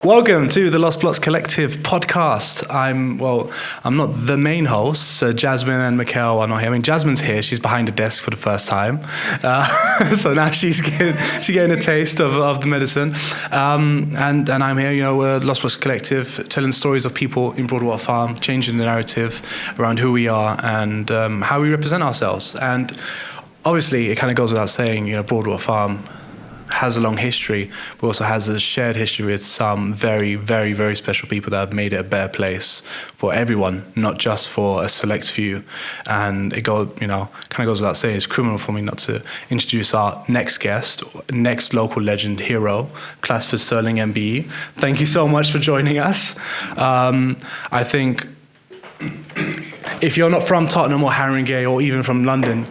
Welcome to the Lost Blocks Collective podcast. I'm not the main host, so Jasmine and Mikhail are not here. I mean, Jasmine's here. She's behind the desk for the first time. So now she's getting a taste of the medicine. And I'm here, we're Lost Blocks Collective, telling stories of people in Broadwater Farm, changing the narrative around who we are and how we represent ourselves. And obviously, it kind of goes without saying, Broadwater Farm has a long history, but also has a shared history with some very, very, very special people that have made it a better place for everyone, not just for a select few. And it goes without saying, it's criminal for me not to introduce our next guest, next local legend hero, Clasford Stirling, MBE. Thank you so much for joining us. I think if you're not from Tottenham or Haringey or even from London,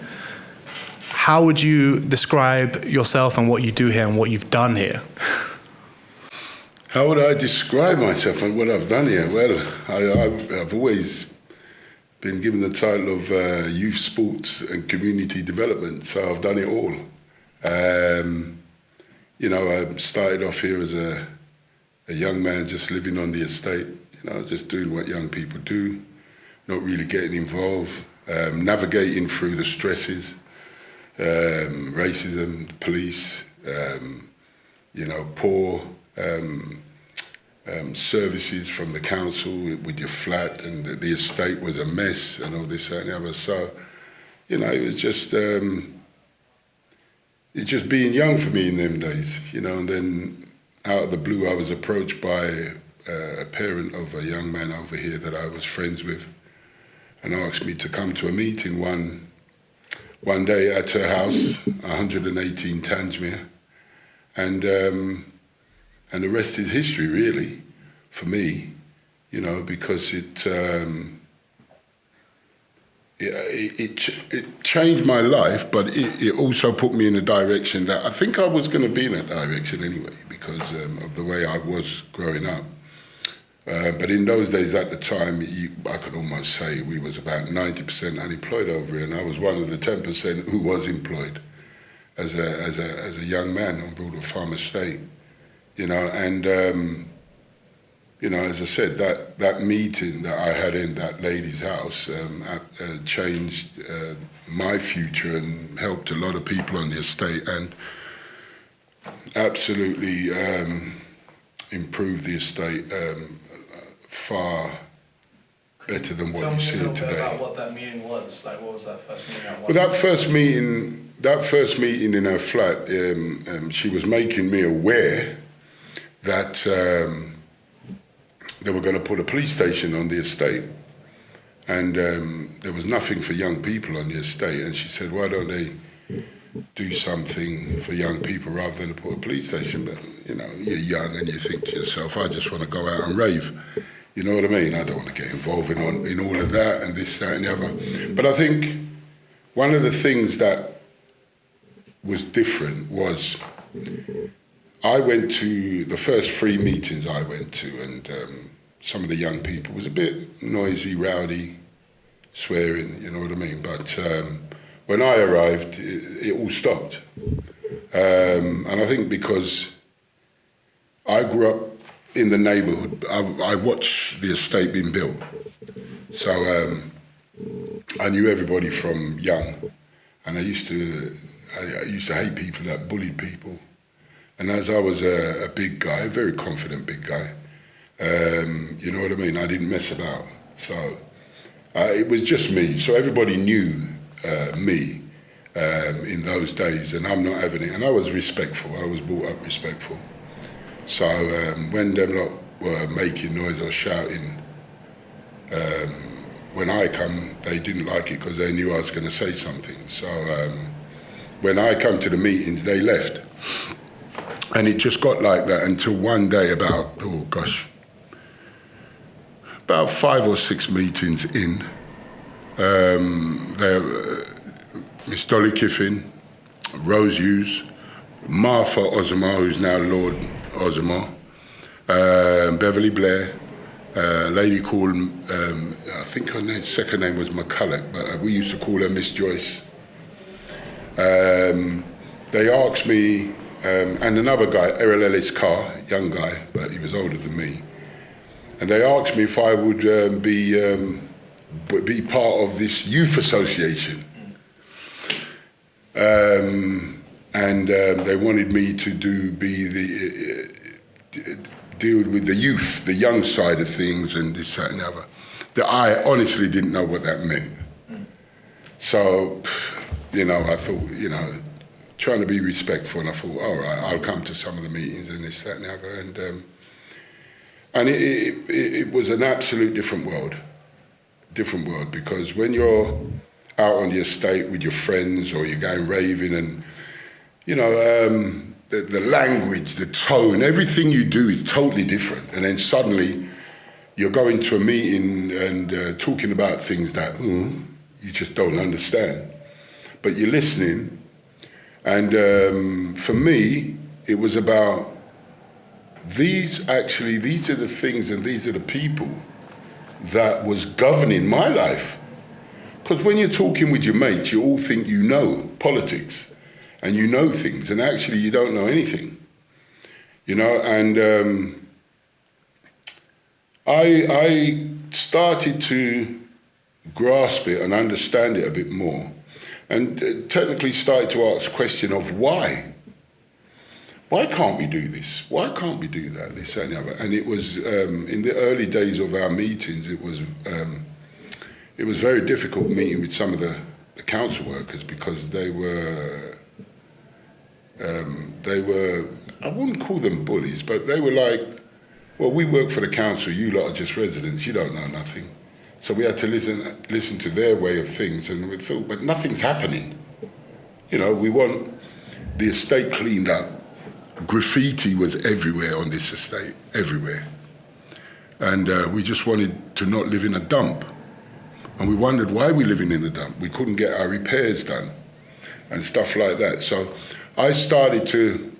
how would you describe yourself and what you do here and what you've done here? How would I describe myself and what I've done here? Well, I've always been given the title of youth sports and community development, so I've done it all. I started off here as a young man just living on the estate, just doing what young people do, not really getting involved, navigating through the stresses. Racism, the police, poor services from the council with your flat, and the estate was a mess and all this that, and the other. So, it was just it's just being young for me in them days, and then out of the blue I was approached by a parent of a young man over here that I was friends with and asked me to come to a meeting one day at her house, 118 Tangier, and the rest is history, really, for me, because it changed my life, but it also put me in a direction that I think I was going to be in that direction anyway, because of the way I was growing up. But in those days, at the time, I could almost say we was about 90% unemployed over here, and I was one of the 10% who was employed as a young man on Broadwater Farm estate, and as I said, that meeting that I had in that lady's house changed my future and helped a lot of people on the estate, and absolutely improved the estate. Far better than what you see it today. Tell me a little bit about what that meeting was. Like, what was that first meeting? Well, that first meeting in her flat, she was making me aware that they were going to put a police station on the estate, and there was nothing for young people on the estate. And she said, "Why don't they do something for young people rather than put a police station?" But you're young and you think to yourself, "I just want to go out and rave." You know what I mean? I don't want to get involved in all of that and this, that and the other. But I think one of the things that was different was I went to the first 3 meetings I went to, and some of the young people was a bit noisy, rowdy, swearing, you know what I mean? But when I arrived, it all stopped. And I think because I grew up in the neighbourhood, I watched the estate being built. So I knew everybody from young, and I used to hate people that bullied people. And as I was a big guy, a very confident big guy, you know what I mean? I didn't mess about. So it was just me. So everybody knew me in those days, and I'm not having it. And I was respectful. I was brought up respectful. So when them lot were making noise or shouting, when I come, they didn't like it because they knew I was going to say something. So when I come to the meetings, they left. And it just got like that until one day about 5 or 6 meetings in, Miss Dolly Kiffin, Rose Hughes, Martha Osmar, who's now Lord Osmar, Beverly Blair, a lady called, I think her second name was McCulloch, but we used to call her Miss Joyce. They asked me and another guy, Elliesse, young guy, but he was older than me. And they asked me if I would be part of this youth association. And they wanted me to deal with the youth, the young side of things, and this, that, and the other. That I honestly didn't know what that meant. So, I thought, trying to be respectful, and I thought, all right, I'll come to some of the meetings and this, that, and the other. And it was an absolute different world, because when you're out on the estate with your friends or you're going raving and, the language, the tone, everything you do is totally different. And then suddenly you're going to a meeting and talking about things that you just don't understand. But you're listening. And for me, it was about these are the things and these are the people that was governing my life. Because when you're talking with your mates, you all think you know politics and you know things, and actually you don't know anything. And I started to grasp it and understand it a bit more, and technically started to ask the question of why. Why can't we do this? Why can't we do that? This, that, and the other. And it was in the early days of our meetings. It was very difficult meeting with some of the council workers, because they were I wouldn't call them bullies, but they were like, well, we work for the council. You lot are just residents. You don't know nothing. So we had to listen to their way of things, and we thought, but nothing's happening. We want the estate cleaned up. Graffiti was everywhere on this estate, everywhere. And we just wanted to not live in a dump. And we wondered why we're living in a dump. We couldn't get our repairs done and stuff like that. So I started to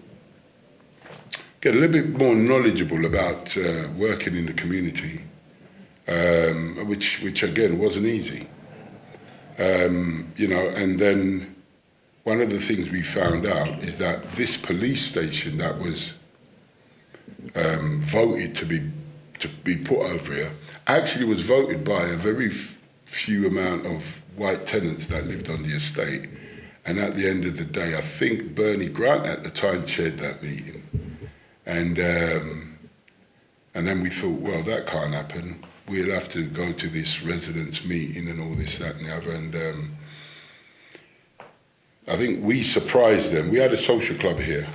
get a little bit more knowledgeable about working in the community, which again wasn't easy. And then one of the things we found out is that this police station that was voted to be put over here actually was voted by a very few amount of white tenants that lived on the estate. And at the end of the day, I think Bernie Grant at the time chaired that meeting. And then we thought, well, that can't happen. We'll have to go to this residents' meeting and all this, that, and the other. And I think we surprised them. We had a social club here,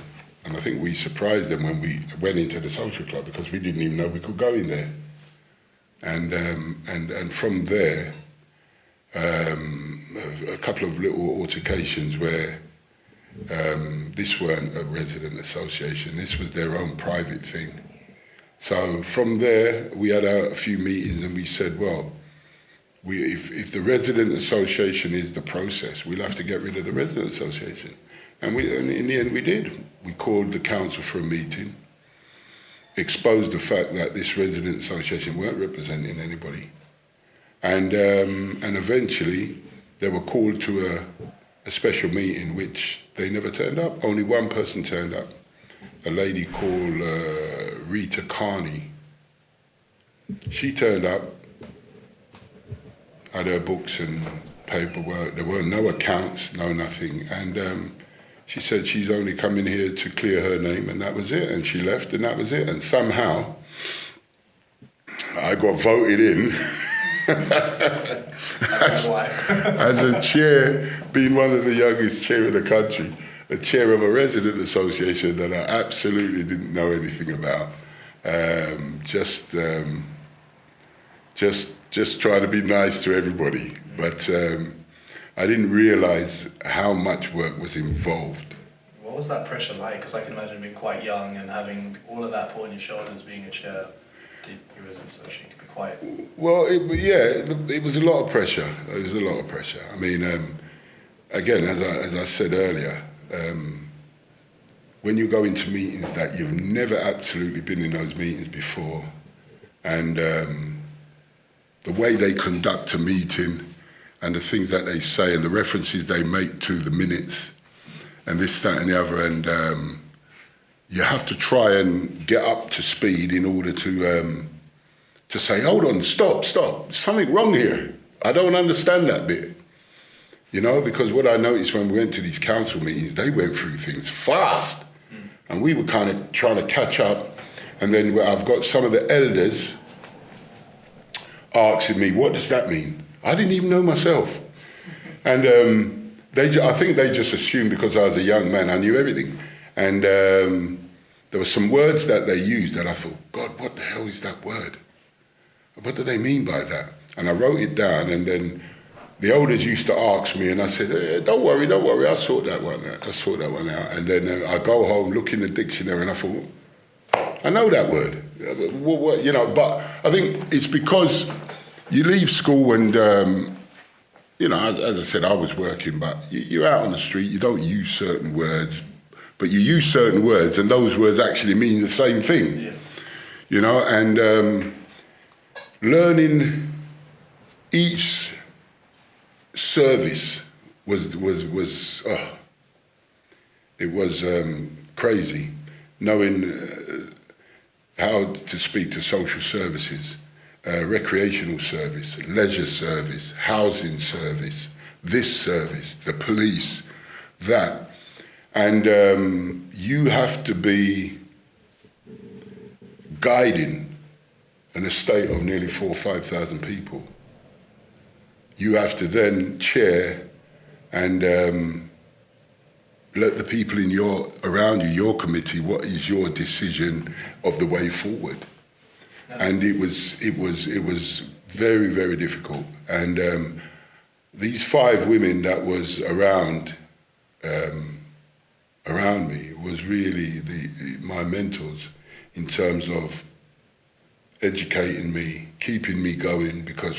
and I think we surprised them when we went into the social club, because we didn't even know we could go in there. And from there, a couple of little altercations where this weren't a resident association, this was their own private thing. So from there, we had a few meetings, and we said, well, if the resident association is the process, we'll have to get rid of the resident association. And in the end, we did. We called the council for a meeting, exposed the fact that this resident association weren't representing anybody. And eventually, they were called to a special meeting, which they never turned up. Only one person turned up, a lady called Rita Carney. She turned up, had her books and paperwork. There were no accounts, no nothing. And she said she's only coming here to clear her name, and that was it. And she left, and that was it. And somehow, I got voted in as a chair, being one of the youngest chair in the country, the chair of a resident association that I absolutely didn't know anything about. Just trying to be nice to everybody, but I didn't realise how much work was involved. What was that pressure like? Because I can imagine being quite young and having all of that put on your shoulders, being a chair. Your resident association could be quite... Well, it was a lot of pressure. It was a lot of pressure. I mean, again, as I said earlier, when you go into meetings that you've never absolutely been in those meetings before, and the way they conduct a meeting and the things that they say and the references they make to the minutes and this, that and the other, and you have to try and get up to speed in order to say, hold on, stop, something wrong here. I don't understand that bit. You know, because what I noticed when we went to these council meetings, they went through things fast. And we were kind of trying to catch up. And then I've got some of the elders asking me, what does that mean? I didn't even know myself. And I think they just assumed because I was a young man, I knew everything. And there were some words that they used that I thought, God, what the hell is that word? What do they mean by that? And I wrote it down, and then the elders used to ask me, and I said, don't worry, I'll sort that one out. And then I go home, look in the dictionary, and I thought, I know that word. You know, but I think it's because you leave school and, you know, as I said, I was working, but you're out on the street, you don't use certain words, but you use certain words, and those words actually mean the same thing. Yeah. You know, and learning each service was crazy, knowing how to speak to social services, recreational service, leisure service, housing service, this service, the police, that. And you have to be guiding an estate of nearly 4,000 or 5,000 people. You have to then chair and let the people around you, your committee, what is your decision of the way forward? And it was very, very difficult. And these 5 women that was around me was really my mentors in terms of educating me, keeping me going, because,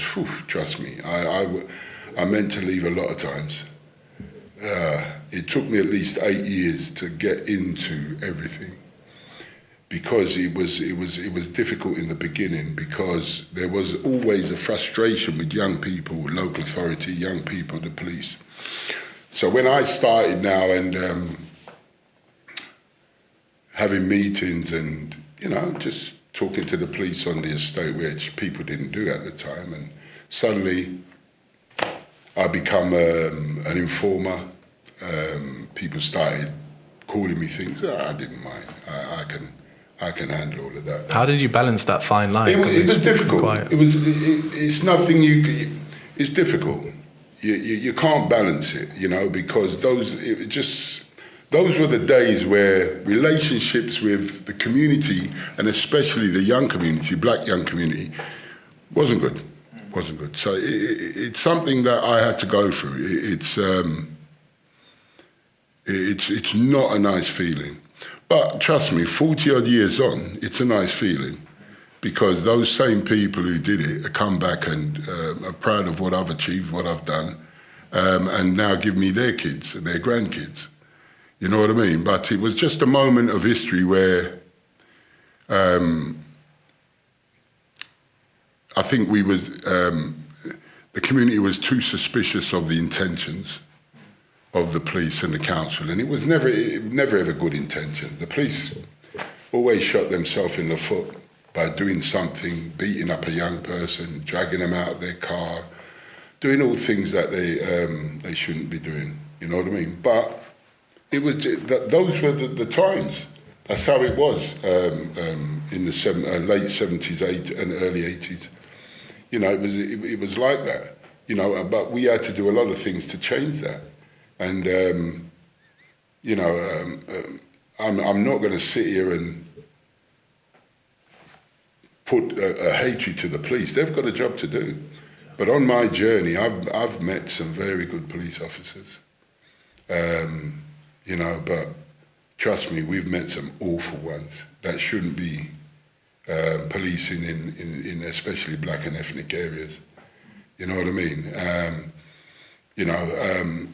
trust me, I meant to leave a lot of times. It took me at least 8 years to get into everything, because it was difficult in the beginning, because there was always a frustration with young people, local authority, young people, the police. So when I started now and having meetings and, you know, just talking to the police on the estate, which people didn't do at the time, and suddenly I become an informer. People started calling me things. I didn't mind. I can handle all of that. How did you balance that fine line? It was difficult. It's nothing it's difficult. You can't balance it, you know, because those were the days where relationships with the community, and especially the young community, black young community, wasn't good. So it's something that I had to go through. It's not a nice feeling. But trust me, 40 odd years on, it's a nice feeling, because those same people who did it come back and are proud of what I've achieved, what I've done, and now give me their kids, their grandkids. You know what I mean? But it was just a moment of history where I think the community was too suspicious of the intentions of the police and the council, and it was never ever good intention. The police always shot themselves in the foot by doing something, beating up a young person, dragging them out of their car, doing all things that they shouldn't be doing. You know what I mean? But it was those were the times. That's how it was in the late 70s and early 80s. You know, it was like that. You know, but we had to do a lot of things to change that. And you know, I'm not going to sit here and put a hatred to the police. They've got a job to do. But on my journey, I've met some very good police officers. You know, but trust me, we've met some awful ones that shouldn't be policing in especially black and ethnic areas. You know what I mean? You know,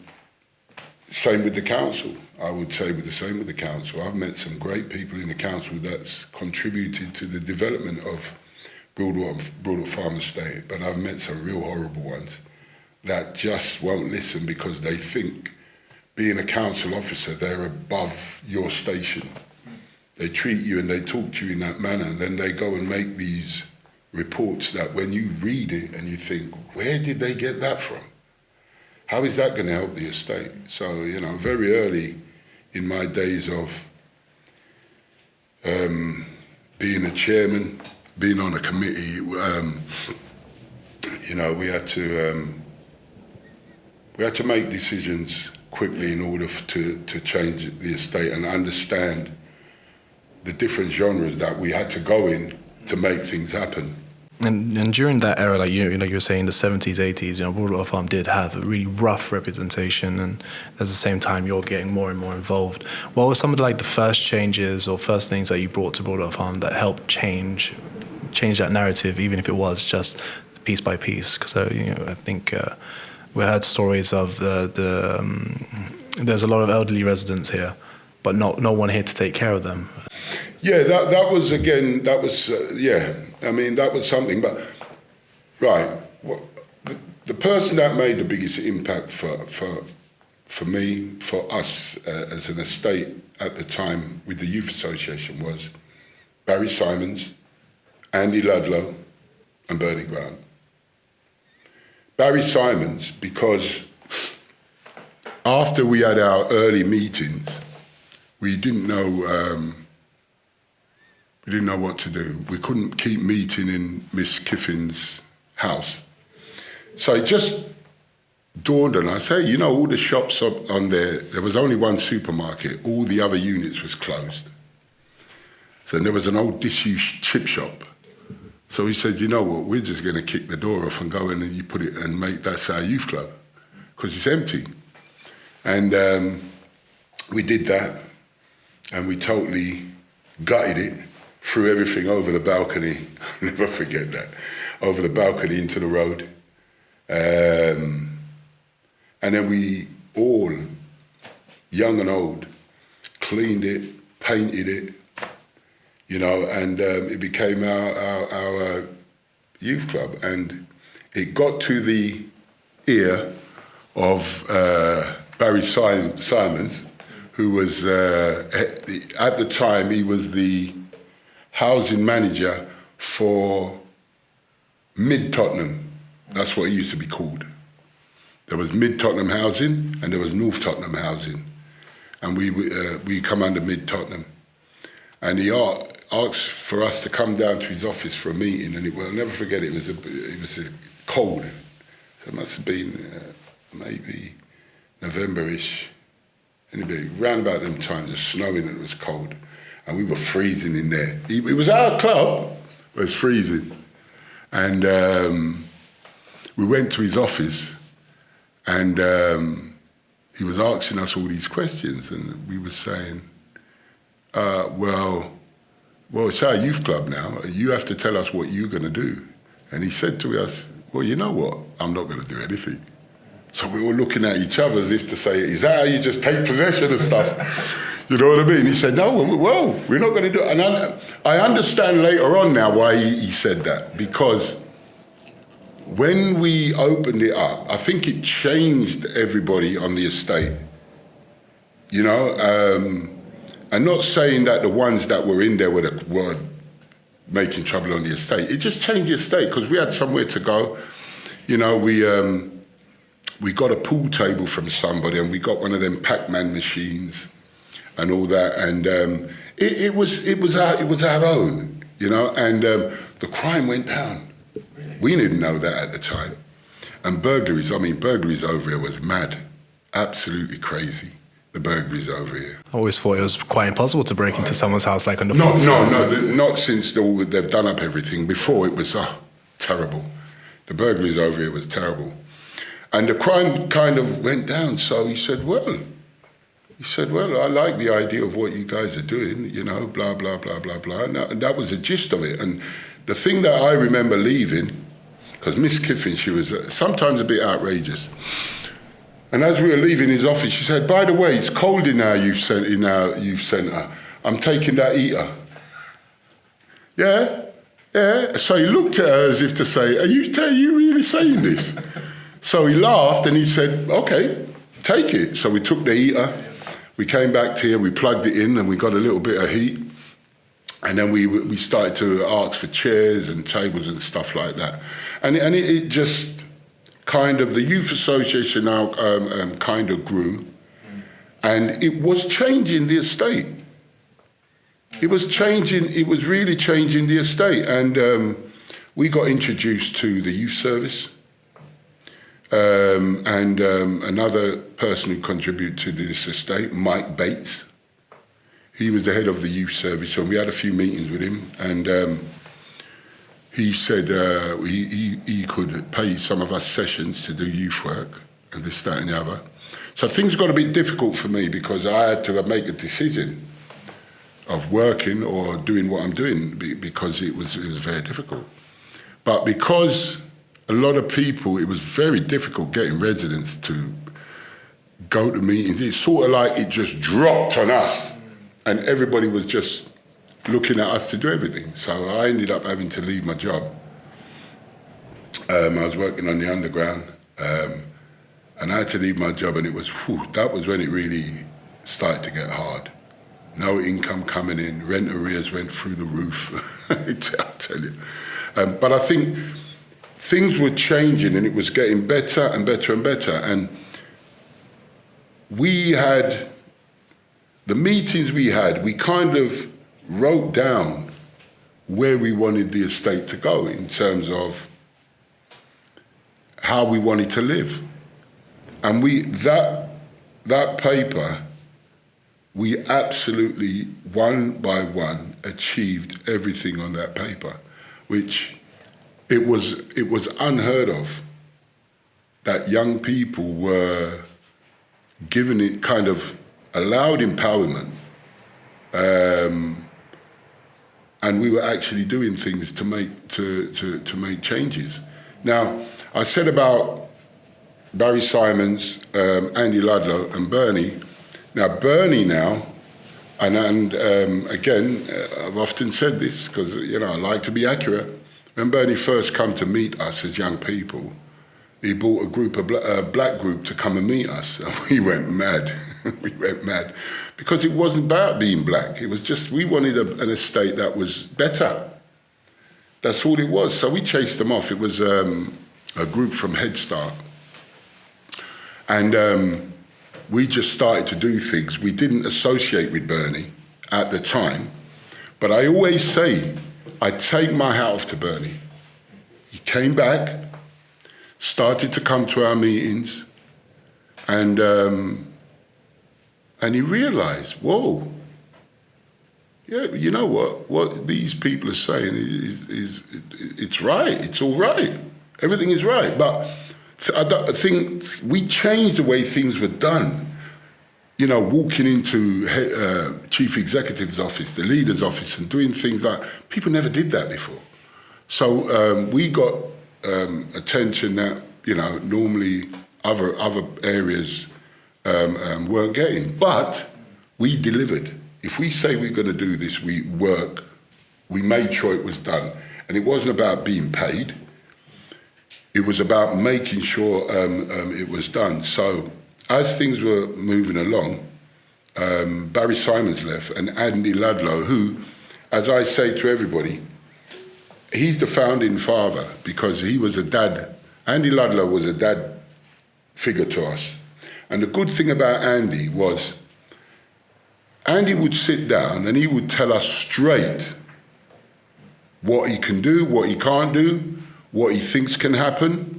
same with the council. I would say the same with the council. I've met some great people in the council that's contributed to the development of Broadwater Farm Estate, but I've met some real horrible ones that just won't listen because they think, being a council officer, they're above your station. they treat you and they talk to you in that manner, and then they go and make these reports that when you read it and you think, where did they get that from? How is that going to help the estate? So, you know, very early in my days of being a chairman, being on a committee, you know, we had to make decisions quickly in order to change the estate and understand the different genres that we had to go in to make things happen. And during that era, like you were saying, the 70s, 80s, you know, Broadwater Farm did have a really rough representation, and at the same time, you're getting more and more involved. What were some of the first changes or first things that you brought to Broadwater Farm that helped change that narrative, even if it was just piece by piece? Because I think we heard stories of there's a lot of elderly residents here, but no one here to take care of them. Yeah, that was I mean, that was something. But right, the person that made the biggest impact for me, for us as an estate at the time with the Youth Association was Barry Simons, Andy Ludlow, and Bernie Grant. Barry Simons, because after we had our early meetings, we didn't know what to do. We couldn't keep meeting in Miss Kiffin's house. So it just dawned on us, hey, you know, all the shops up on there was only one supermarket. All the other units was closed. So there was an old disused chip shop. So he said, you know what, we're just going to kick the door off and go in and you put it and make that's our youth club because it's empty. And we did that, and we totally gutted it, threw everything over the balcony. I'll never forget that. Over the balcony into the road. And then we all, young and old, cleaned it, painted it, you know, and it became our youth club. And it got to the ear of Barry Simons, who was, at the time, he was the housing manager for Mid-Tottenham. That's what it used to be called. There was Mid-Tottenham Housing and there was North Tottenham Housing. And we come under Mid-Tottenham. And he asked for us to come down to his office for a meeting, and I'll never forget it was a cold. So it must have been maybe November-ish. Anyway, round about them times, it was snowing and it was cold. And we were freezing in there. It was our club, but it was freezing. And we went to his office, and he was asking us all these questions, and we were saying, well, it's our youth club now. You have to tell us what you're going to do. And he said to us, well, you know what? I'm not going to do anything. So we were looking at each other as if to say, is that how you just take possession of stuff? You know what I mean? He said, no, well, we're not going to do it. And I understand later on now why he said that, because when we opened it up, I think it changed everybody on the estate. You know, I'm not saying that the ones that were in there were making trouble on the estate. It just changed the estate because we had somewhere to go. You know, we got a pool table from somebody, and we got one of them Pac-Man machines and all that, and it was our own, you know, and the crime went down. We didn't know that at the time. And burglaries over here was mad, absolutely crazy. The burglaries over here. I always thought it was quite impossible to break into someone's house like on the No, not since they've done up everything. Before it was terrible. The burglaries over here was terrible. And the crime kind of went down. So he said, well, I like the idea of what you guys are doing, you know, blah, blah, blah, blah, blah. And that was the gist of it. And the thing that I remember leaving, because Miss Kiffin, she was sometimes a bit outrageous. And as we were leaving his office, she said, by the way, it's cold in our youth centre. I'm taking that heater. Yeah? So he looked at her as if to say, are you really saying this? So he laughed and he said, okay, take it. So we took the heater, we came back here, we plugged it in, and we got a little bit of heat. And then we started to ask for chairs and tables and stuff like that. And it just kind of, the youth association now kind of grew. And it was changing the estate. It was really changing the estate. And we got introduced to the youth service. And another person who contributed to this estate, Mike Bates. He was the head of the youth service, and we had a few meetings with him. And he said he could pay some of us sessions to do youth work and this, that, and the other. So things got a bit difficult for me because I had to make a decision of working or doing what I'm doing because it was very difficult. But because a lot of people, it was very difficult getting residents to go to meetings. It's sort of like it just dropped on us and everybody was just looking at us to do everything. So I ended up having to leave my job. I was working on the underground. And I had to leave my job, and it was, that was when it really started to get hard. No income coming in, rent arrears went through the roof, I'll tell you. But I think things were changing, and it was getting better and better and better. And we had, the meetings we had, we kind of wrote down where we wanted the estate to go in terms of how we wanted to live. And that paper, we absolutely, one by one, achieved everything on that paper, which it was unheard of that young people were given it kind of allowed empowerment, and we were actually doing things to make changes. Now, I said about Barry Simons, Andy Ludlow, and Bernie. Now, Bernie now, and again, I've often said this because, I like to be accurate. When Bernie first come to meet us as young people, he brought a black group to come and meet us, and we went mad. We went mad because it wasn't about being black. It was just, we wanted an estate that was better. That's all it was. So we chased them off. It was a group from Head Start. And we just started to do things. We didn't associate with Bernie at the time, but I always say, I take my hat off to Bernie. He came back, started to come to our meetings, and he realized, whoa, yeah, you know what these people are saying is it's right, it's all right, everything is right, but I think we changed the way things were done. Walking into chief executive's office, the leader's office, and doing things like, people never did that before. So we got attention that, normally other areas weren't getting. But we delivered. If we say we're going to do this, we work. We made sure it was done. And it wasn't about being paid. It was about making sure it was done. So as things were moving along, Barry Simons left, and Andy Ludlow, who, as I say to everybody, he's the founding father because he was a dad. Andy Ludlow was a dad figure to us. And the good thing about Andy was, Andy would sit down and he would tell us straight what he can do, what he can't do, what he thinks can happen.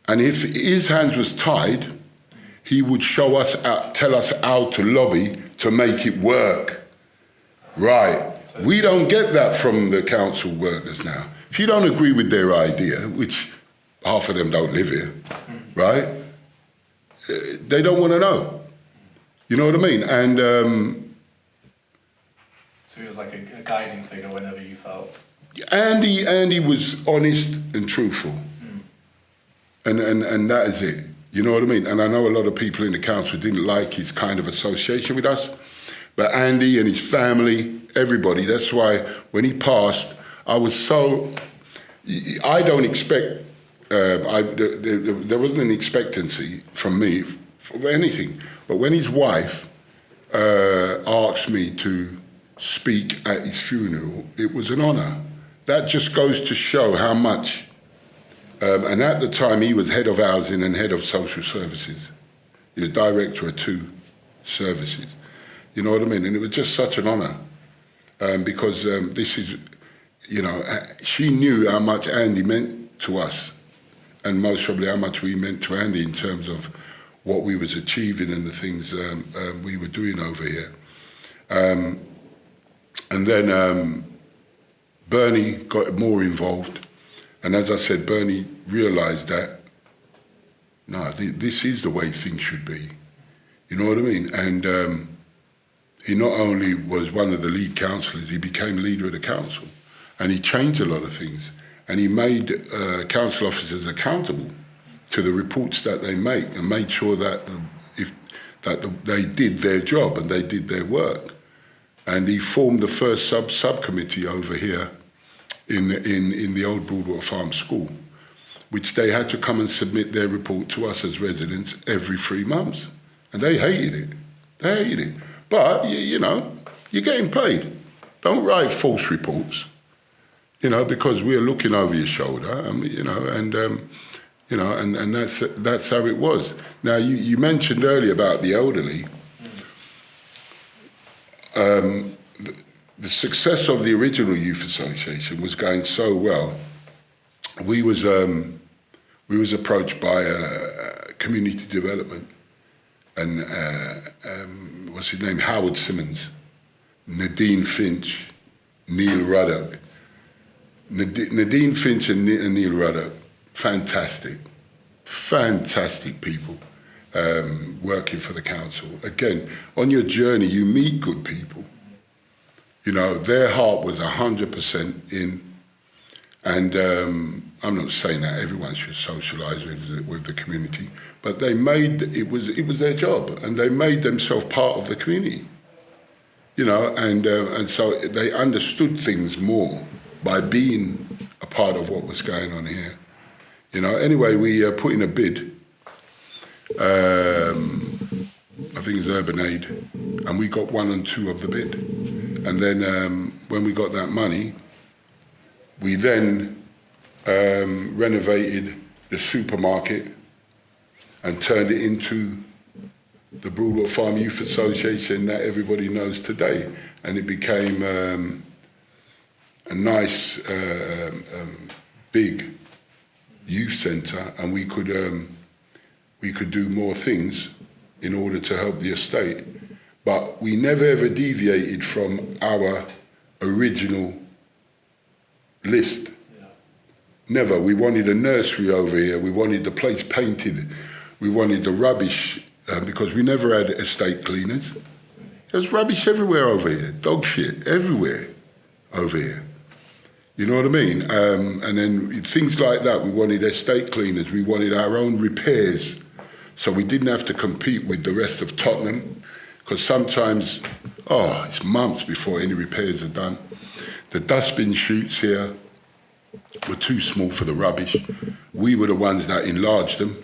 And if his hands was tied, he would show us, tell us how to lobby to make it work. Right. We don't get that from the council workers now. If you don't agree with their idea, which half of them don't live here, right? They don't want to know. You know what I mean? And so he was like a guiding figure whenever you felt. Andy was honest and truthful. And that is it. You know what I mean? And I know a lot of people in the council didn't like his kind of association with us, but Andy and his family, everybody, that's why when he passed, I was so, I don't expect, there wasn't an expectancy from me for anything, but when his wife asked me to speak at his funeral, it was an honour. That just goes to show how much. And at the time, he was head of housing and head of social services. He was director of 2 services. You know what I mean? And it was just such an honour because this is, you know, she knew how much Andy meant to us, and most probably how much we meant to Andy in terms of what we was achieving and the things we were doing over here. And then Bernie got more involved. And as I said, Bernie realised that, no, this is the way things should be. You know what I mean? And he not only was one of the lead councillors, he became leader of the council. And he changed a lot of things. And he made council officers accountable to the reports that they make and made sure that they did their job and they did their work. And he formed the first subcommittee over here in the old Broadwater Farm school, which they had to come and submit their report to us as residents every 3 months. And they hated it. They hated it. But, you know, you're getting paid. Don't write false reports, you know, because we're looking over your shoulder, you know, and that's how it was. Now, you mentioned earlier about the elderly. The success of the original youth association was going so well. We was approached by community development, and what's his name, Howard Simmons, Nadine Finch, Neil Ruddock. Nadine Finch and Neil Ruddock, fantastic people working for the council. Again, on your journey, you meet good people. You know, their heart was 100% in, and I'm not saying that everyone should socialise with the community, but they made it was their job, and they made themselves part of the community. You know, and so they understood things more by being a part of what was going on here. You know, anyway, we put in a bid. I think it was Urban Aid, and we got 1 and 2 of the bid. And then when we got that money, we then renovated the supermarket and turned it into the Broadwater Farm Youth Association that everybody knows today. And it became a nice, big youth centre, and we could do more things in order to help the estate. But we never ever deviated from our original list. Yeah. Never. We wanted a nursery over here. We wanted the place painted. We wanted the rubbish, because we never had estate cleaners. There's rubbish everywhere over here. Dog shit everywhere over here. You know what I mean? And then things like that. We wanted estate cleaners. We wanted our own repairs. So we didn't have to compete with the rest of Tottenham, because sometimes, it's months before any repairs are done. The dustbin chutes here were too small for the rubbish. We were the ones that enlarged them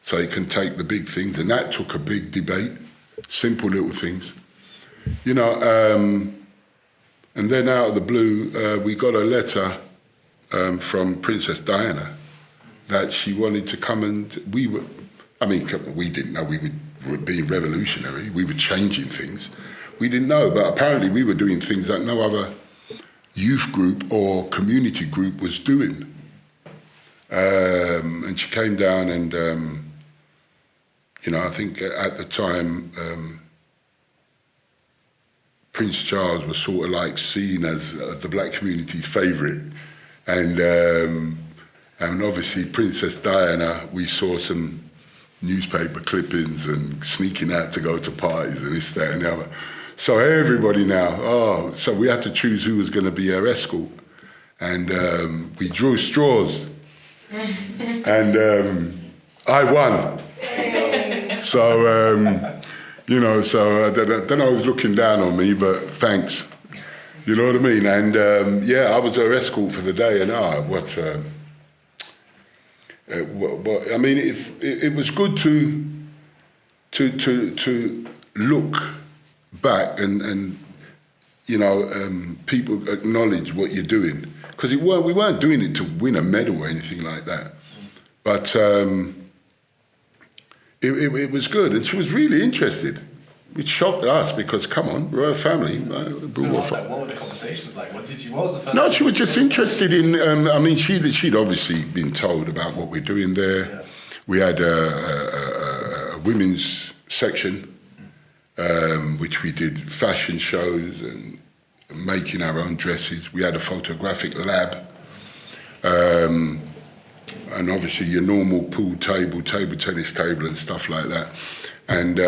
so you can take the big things, and that took a big debate, simple little things. You know, and then out of the blue, we got a letter from Princess Diana that she wanted to come, and we didn't know we were being revolutionary. We were changing things. We didn't know, but apparently we were doing things that no other youth group or community group was doing. And she came down and, I think at the time, Prince Charles was sort of like seen as the black community's favourite. And obviously Princess Diana, we saw some newspaper clippings and sneaking out to go to parties and this, that and the other. So everybody now, so we had to choose who was going to be our escort. And we drew straws. And I won. So, so I don't know who's looking down on me, but thanks. You know what I mean? And I was her escort for the day, and I mean, it was good to look back and people acknowledge what you're doing. Because we weren't doing it to win a medal or anything like that. But it was good, and she was really interested. It shocked us because, come on, we're a family. What were the conversations like? What was the first? No, she was just interested in. She'd obviously been told about what we're doing there. Yeah. We had a women's section, which we did fashion shows and making our own dresses. We had a photographic lab, and obviously your normal pool table, table tennis table, and stuff like that. And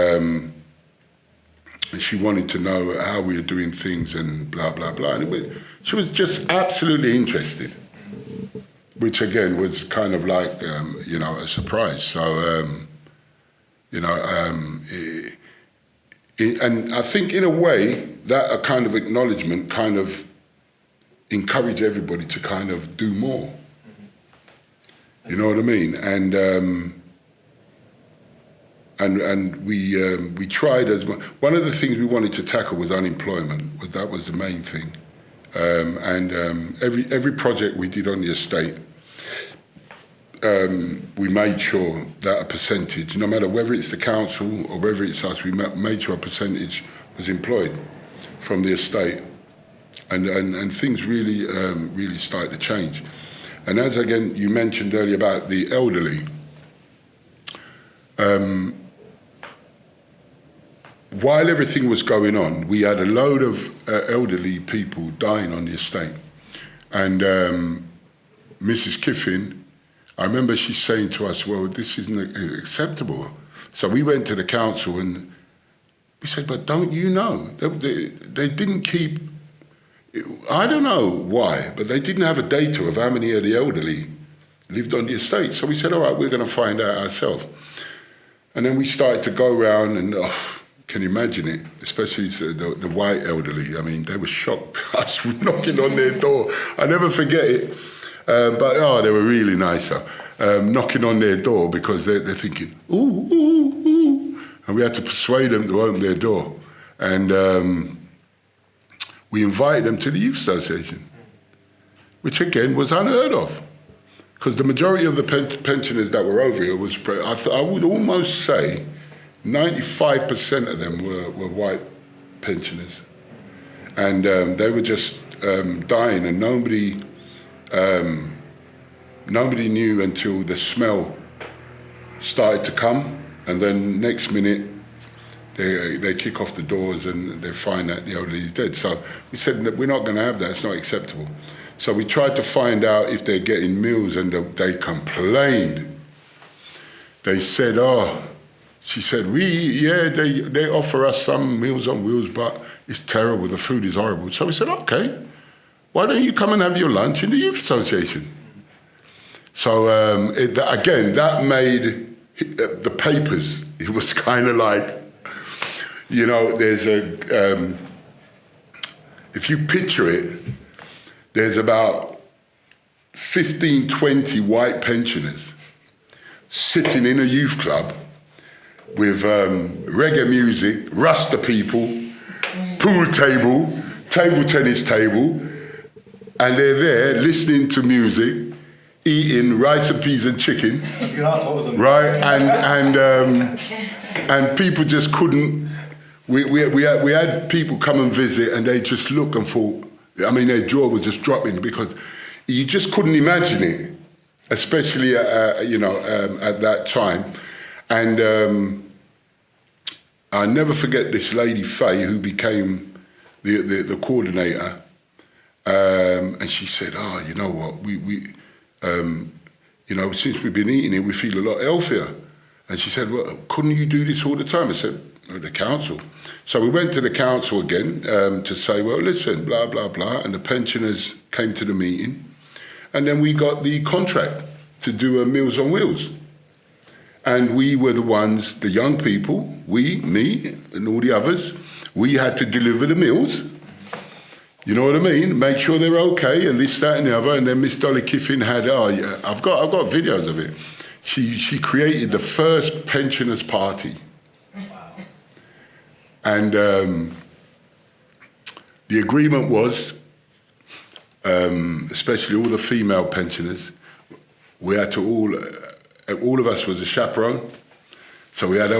she wanted to know how we were doing things and blah, blah, blah. And she was just absolutely interested, which again was kind of like, a surprise. So, and I think in a way that a kind of acknowledgement kind of encouraged everybody to kind of do more. You know what I mean? And we tried as much. One of the things we wanted to tackle was unemployment. That was the main thing. Every project we did on the estate, we made sure that a percentage, no matter whether it's the council or whether it's us, we made sure a percentage was employed from the estate, and things really started to change. And as again you mentioned earlier about the elderly. While everything was going on, we had a load of elderly people dying on the estate. And Mrs. Kiffin, I remember she saying to us, well, this isn't acceptable. So we went to the council and we said, but don't you know? They didn't keep, I don't know why, but they didn't have a data of how many of the elderly lived on the estate. So we said, all right, we're going to find out ourselves. And then we started to go around and, can you imagine it? Especially the white elderly. I mean, they were shocked by us knocking on their door. I never forget it. But they were really nice. Knocking on their door because they're thinking, ooh, ooh, ooh. And we had to persuade them to open their door. And we invited them to the Youth Association, which again was unheard of. Because the majority of the pensioners that were over here I would almost say 95% of them were white pensioners. And they were just dying, and nobody knew until the smell started to come, and then next minute they kick off the doors and they find that the elderly is dead. So we said that we're not going to have that, it's not acceptable. So we tried to find out if they're getting meals, and they complained. They said, she said, they offer us some Meals on Wheels, but it's terrible, the food is horrible. So we said, okay, why don't you come and have your lunch in the Youth Association? So that made the papers. It was kind of like, there's if you picture it, there's about 15, 20 white pensioners sitting in a youth club with reggae music, Rasta people, pool table, table tennis table, and they're there listening to music, eating rice and peas and chicken, right? And people just couldn't. We had people come and visit, and they just look and thought. I mean, their jaw was just dropping because you just couldn't imagine it, especially at that time. And I'll never forget this lady Faye, who became the coordinator, and she said, you know what, we since we've been eating it, we feel a lot healthier. And she said, well, couldn't you do this all the time? I said, the council. So we went to the council again to say, well, listen, blah, blah, blah. And the pensioners came to the meeting. And then we got the contract to do a Meals on Wheels. And we were the ones, the young people, me, and all the others, we had to deliver the meals. You know what I mean? Make sure they're okay, and this, that, and the other. And then Miss Dolly Kiffin had, I've got videos of it. She created the first pensioners party. And The agreement was, especially all the female pensioners, we had to all of us was a chaperone, so we had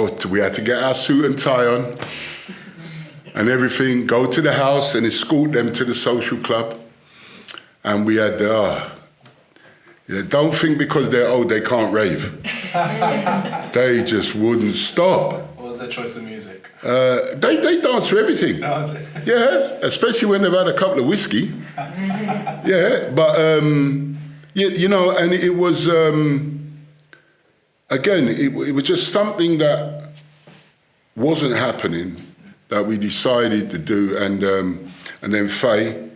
to get our suit and tie on and everything, go to the house and escort them to the social club. And we had don't think because they're old they can't rave. They just wouldn't stop. What was their choice of music? They dance to everything. Yeah, especially when they've had a couple of whiskey. Yeah, but you know, and it was again, it was just something that wasn't happening that we decided to do, and then Faye,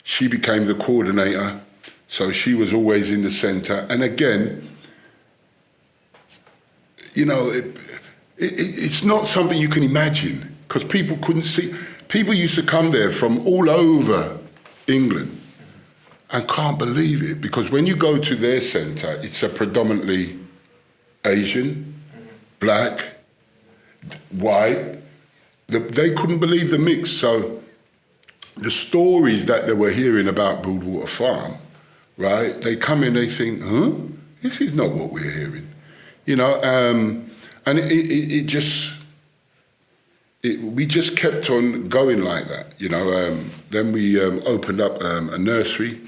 she became the coordinator, so she was always in the centre. And again, you know, it's not something you can imagine, because people couldn't see. People used to come there from all over England and can't believe it, because when you go to their centre, it's a predominantly Asian, black, white. They couldn't believe the mix. So the stories that they were hearing about Broadwater Farm, right? They come in, they think, huh? This is not what we're hearing. You know, and we just kept on going like that, you know. Then we opened up a nursery.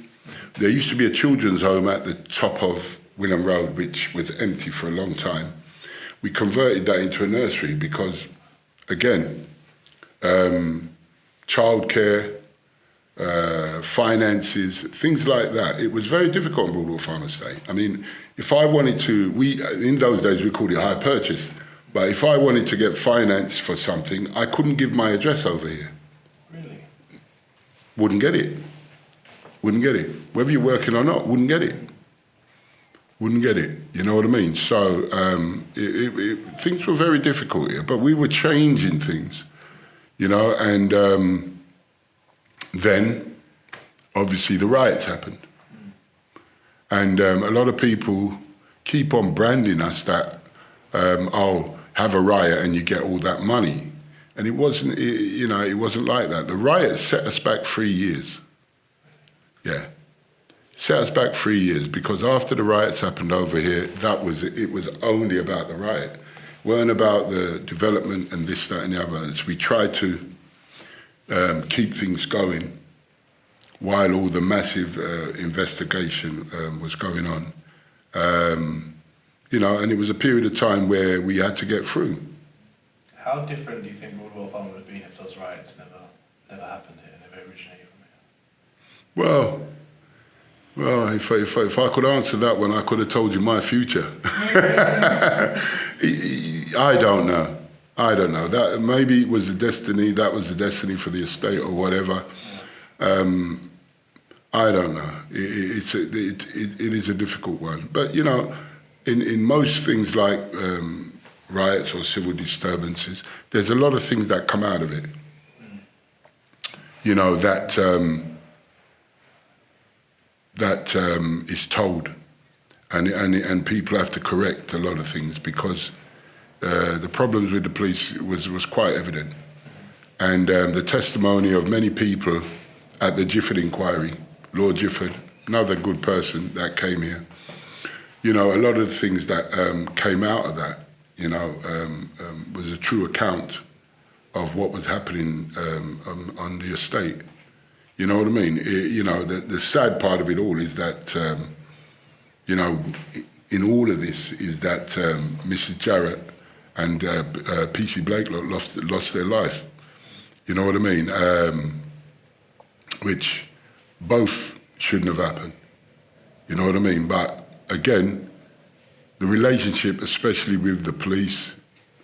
There used to be a children's home at the top of Wilham Road, which was empty for a long time. We converted that into a nursery because, again, childcare, finances, things like that. It was very difficult on Broadwater Farm Estate. I mean, if I wanted to, in those days we called it hire purchase, but if I wanted to get finance for something, I couldn't give my address over here. Really? Wouldn't get it. Wouldn't get it. Whether you're working or not, wouldn't get it. Wouldn't get it. You know what I mean? So things were very difficult here, but we were changing things, you know, and then obviously the riots happened. And a lot of people keep on branding us that, have a riot and you get all that money. And it wasn't, it wasn't like that. The riots set us back 3 years. Yeah. Set us back 3 years, because after the riots happened over here, it was only about the riot. It weren't about the development and this, that and the other. So we tried to keep things going while all the massive investigation was going on. You know, and it was a period of time where we had to get through. How different do you think Broadwater Farm would have been if those riots never happened here, never originated from here? Well, if I could answer that one, I could have told you my future. I don't know. That maybe it was the destiny. That was the destiny for the estate or whatever. I don't know. It is a difficult one. But you know, in most things like riots or civil disturbances, there's a lot of things that come out of it. You know, that is told, and people have to correct a lot of things, because the problems with the police was quite evident, and the testimony of many people at the Gifford inquiry, Lord Gifford, another good person that came here. You know, a lot of the things that came out of that, you know, was a true account of what was happening on the estate. You know what I mean? You know, the sad part of it all is that, you know, in all of this is that Mrs. Jarrett and P.C. Blake lost their life. You know what I mean? Which both shouldn't have happened. You know what I mean? But again, the relationship, especially with the police,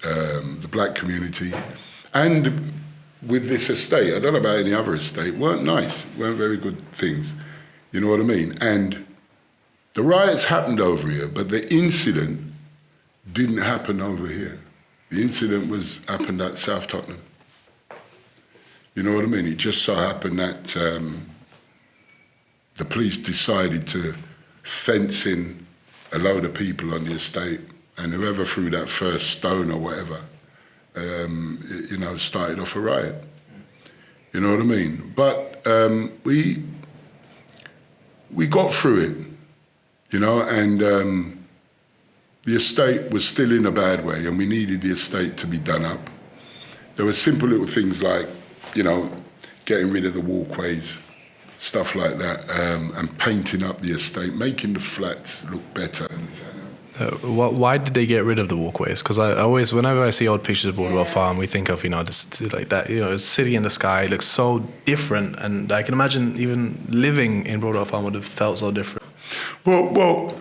the black community, and with this estate, I don't know about any other estate, weren't nice, weren't very good things. You know what I mean? And the riots happened over here, but the incident didn't happen over here. The incident happened at South Tottenham. You know what I mean? It just so happened that the police decided to fence in a load of people on the estate, and whoever threw that first stone or whatever, you know, started off a riot. You know what I mean? But we got through it, you know, and the estate was still in a bad way, and we needed the estate to be done up. There were simple little things like, you know, getting rid of the walkways, stuff like that, and painting up the estate, making the flats look better. Why did they get rid of the walkways? Because I always, whenever I see old pictures of Broadwater Farm, we think of, you know, just like that, you know, a city in the sky. It looks so different, and I can imagine even living in Broadwater Farm would have felt so different. Well,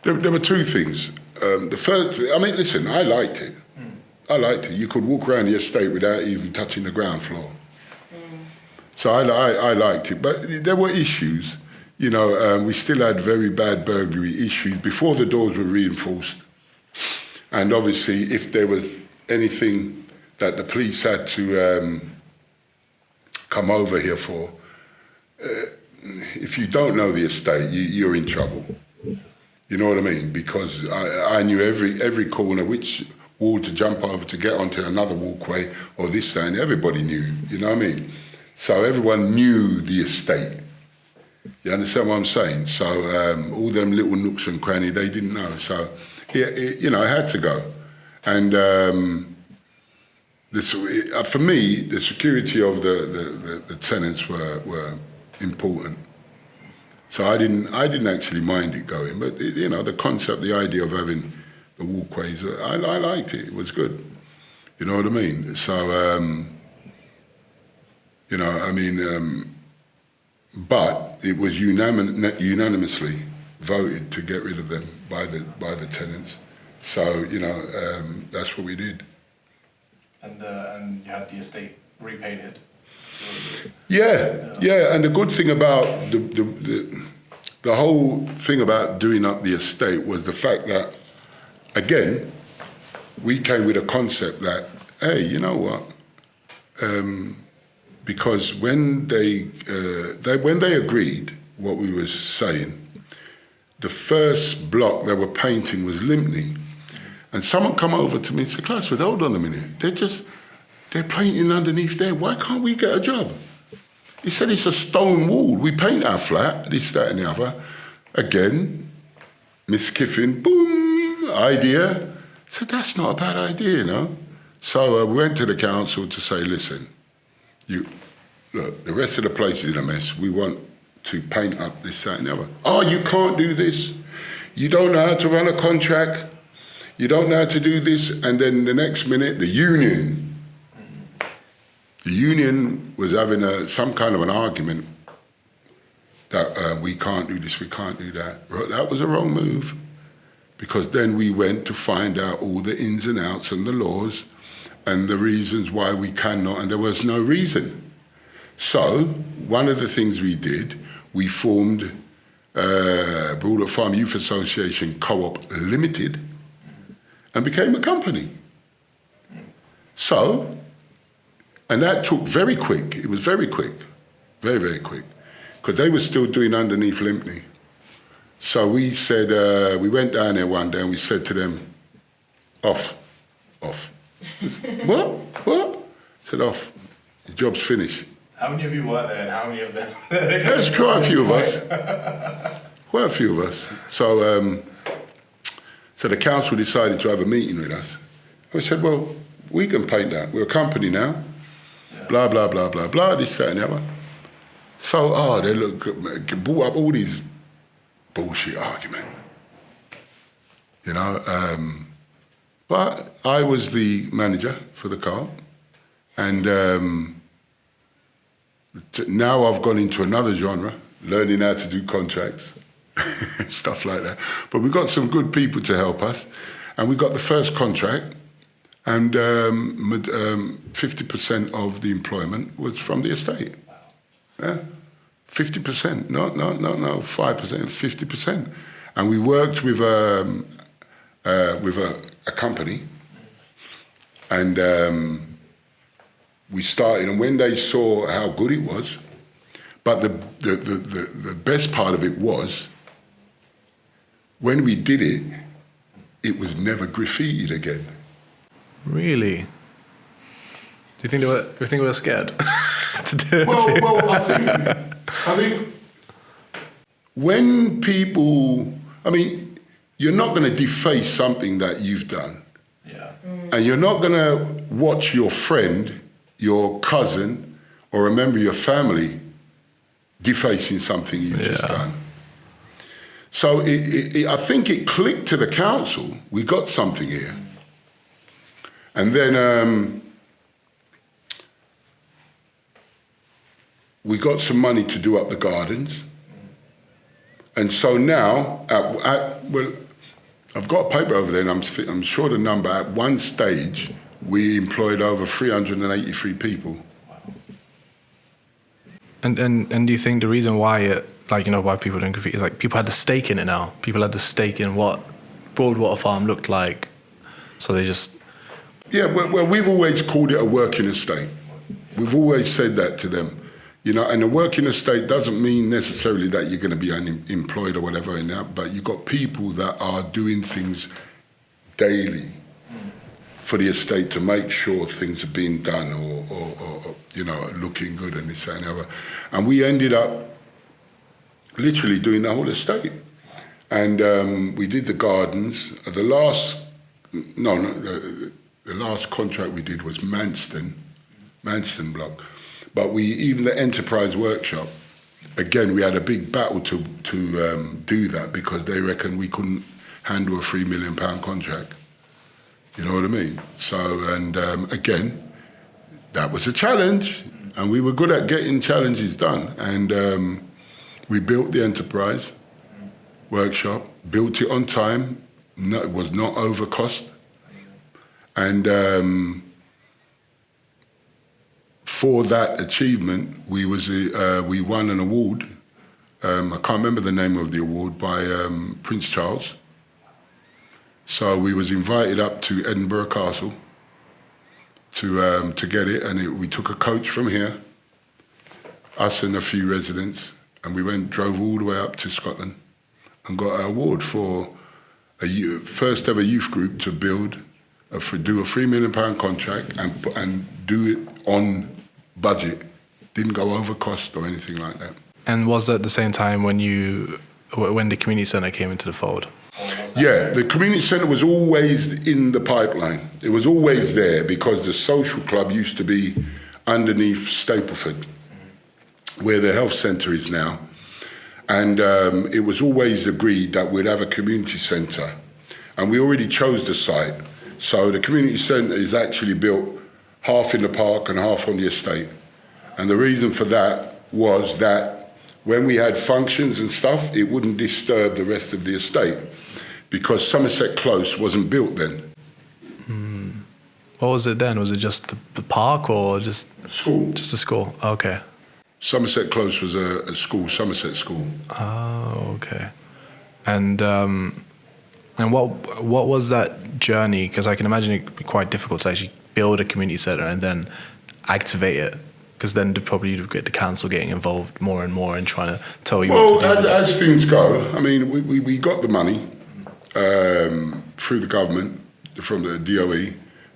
there were two things. The first, I mean, listen, I liked it. I liked it. You could walk around the estate without even touching the ground floor. So I liked it, but there were issues. You know, we still had very bad burglary issues before the doors were reinforced. And obviously, if there was anything that the police had to come over here for, if you don't know the estate, you're in trouble. You know what I mean? Because I knew every corner, which wall to jump over to get onto another walkway or this and everybody knew, you know what I mean? So everyone knew the estate. You understand what I'm saying? So all them little nooks and crannies, they didn't know. So, you know, I had to go. And for me, the security of the tenants were important. So I didn't actually mind it going. But, you know, the concept, the idea of having the walkways, I liked it. It was good. You know what I mean? So, you know, I mean... but it was unanimously voted to get rid of them by the tenants. So, you know, that's what we did. And you had the estate repainted. Yeah. And the good thing about the whole thing about doing up the estate was the fact that, again, we came with a concept that, hey, you know what? Because when they agreed what we were saying, the first block they were painting was Limpney. And someone come over to me and said, Clasford, hold on a minute. They're painting underneath there. Why can't we get a job? He said, it's a stone wall. We paint our flat, this, that, and the other. Again, Miss Kiffin, boom, idea. I said, that's not a bad idea, you know. So we went to the council to say, listen, look, the rest of the place is in a mess. We want to paint up this, that, and the other. Oh, you can't do this. You don't know how to run a contract. You don't know how to do this. And then the next minute, the union was having some kind of an argument that we can't do this, we can't do that. That was a wrong move, because then we went to find out all the ins and outs and the laws and the reasons why we cannot, and there was no reason. So one of the things we did, we formed Broadwater Farm Youth Association Co-op Limited and became a company. So, and that took very quick. It was very quick, very, very quick, because they were still doing underneath Limpney. So we said, we went down there one day and we said to them, off. What? Said off. The job's finished. How many of you were there and how many of them? There's quite a few of us. So the council decided to have a meeting with us. We said, well, we can paint that. We're a company now. Yeah. Blah, blah, blah, blah, blah, this, that, and the other. So, they brought up all these bullshit arguments. You know, but I was the manager for the co-op, and now I've gone into another genre, learning how to do contracts, stuff like that. But we got some good people to help us, and we got the first contract, and 50% of the employment was from the estate. Yeah, 50%, no, 5%, 50%, and we worked with a company, and we started, and when they saw how good it was, but the best part of it was, when we did it, it was never graffitied again. Really? Do you think they were scared? to do. Well, I think when people, I mean, you're not going to deface something that you've done. Yeah. And you're not going to watch your friend, your cousin, or a member of your family defacing something you've just done. So I think it clicked to the council. We got something here. And then we got some money to do up the gardens. And so now, well, I've got a paper over there, and I'm sure the number, at one stage, we employed over 383 people. And do you think the reason why it, like, you know, why people don't compete is like people had a stake in it now? People had the stake in what Broadwater Farm looked like, so they just... Yeah, well, we've always called it a working estate. We've always said that to them. You know, and a working estate doesn't mean necessarily that you're going to be unemployed or whatever in that, but you've got people that are doing things daily for the estate to make sure things are being done or you know, looking good and this and that. And we ended up literally doing the whole estate. And we did the gardens. The last contract we did was Manston block. But even the enterprise workshop, again, we had a big battle to do that because they reckon we couldn't handle a £3 million contract. You know what I mean? So, and again, that was a challenge, and we were good at getting challenges done. And we built the enterprise workshop, built it on time. No, it was not over cost. And for that achievement, we won an award. I can't remember the name of the award, by Prince Charles. So we was invited up to Edinburgh Castle to get it, and we took a coach from here, us and a few residents, and we drove all the way up to Scotland and got an award for a first ever youth group to do a £3 million contract and do it on budget. Didn't go over cost or anything like that. And was that at the same time when the community centre came into the fold? Yeah, the community centre was always in the pipeline. It was always there because the social club used to be underneath Stapleford, where the health centre is now. And it was always agreed that we'd have a community centre. And we already chose the site. So the community centre is actually built half in the park and half on the estate. And the reason for that was that when we had functions and stuff, it wouldn't disturb the rest of the estate because Somerset Close wasn't built then. What was it then? Was it just the park or just... School. Just a school, okay. Somerset Close was a school, Somerset School. Oh, okay. And what was that journey? Because I can imagine it could be quite difficult to actually build a community centre and then activate it. Because then probably you'd get the council getting involved more and more and trying to tell you what to do. Well, as things go, I mean, we got the money through the government, from the DOE.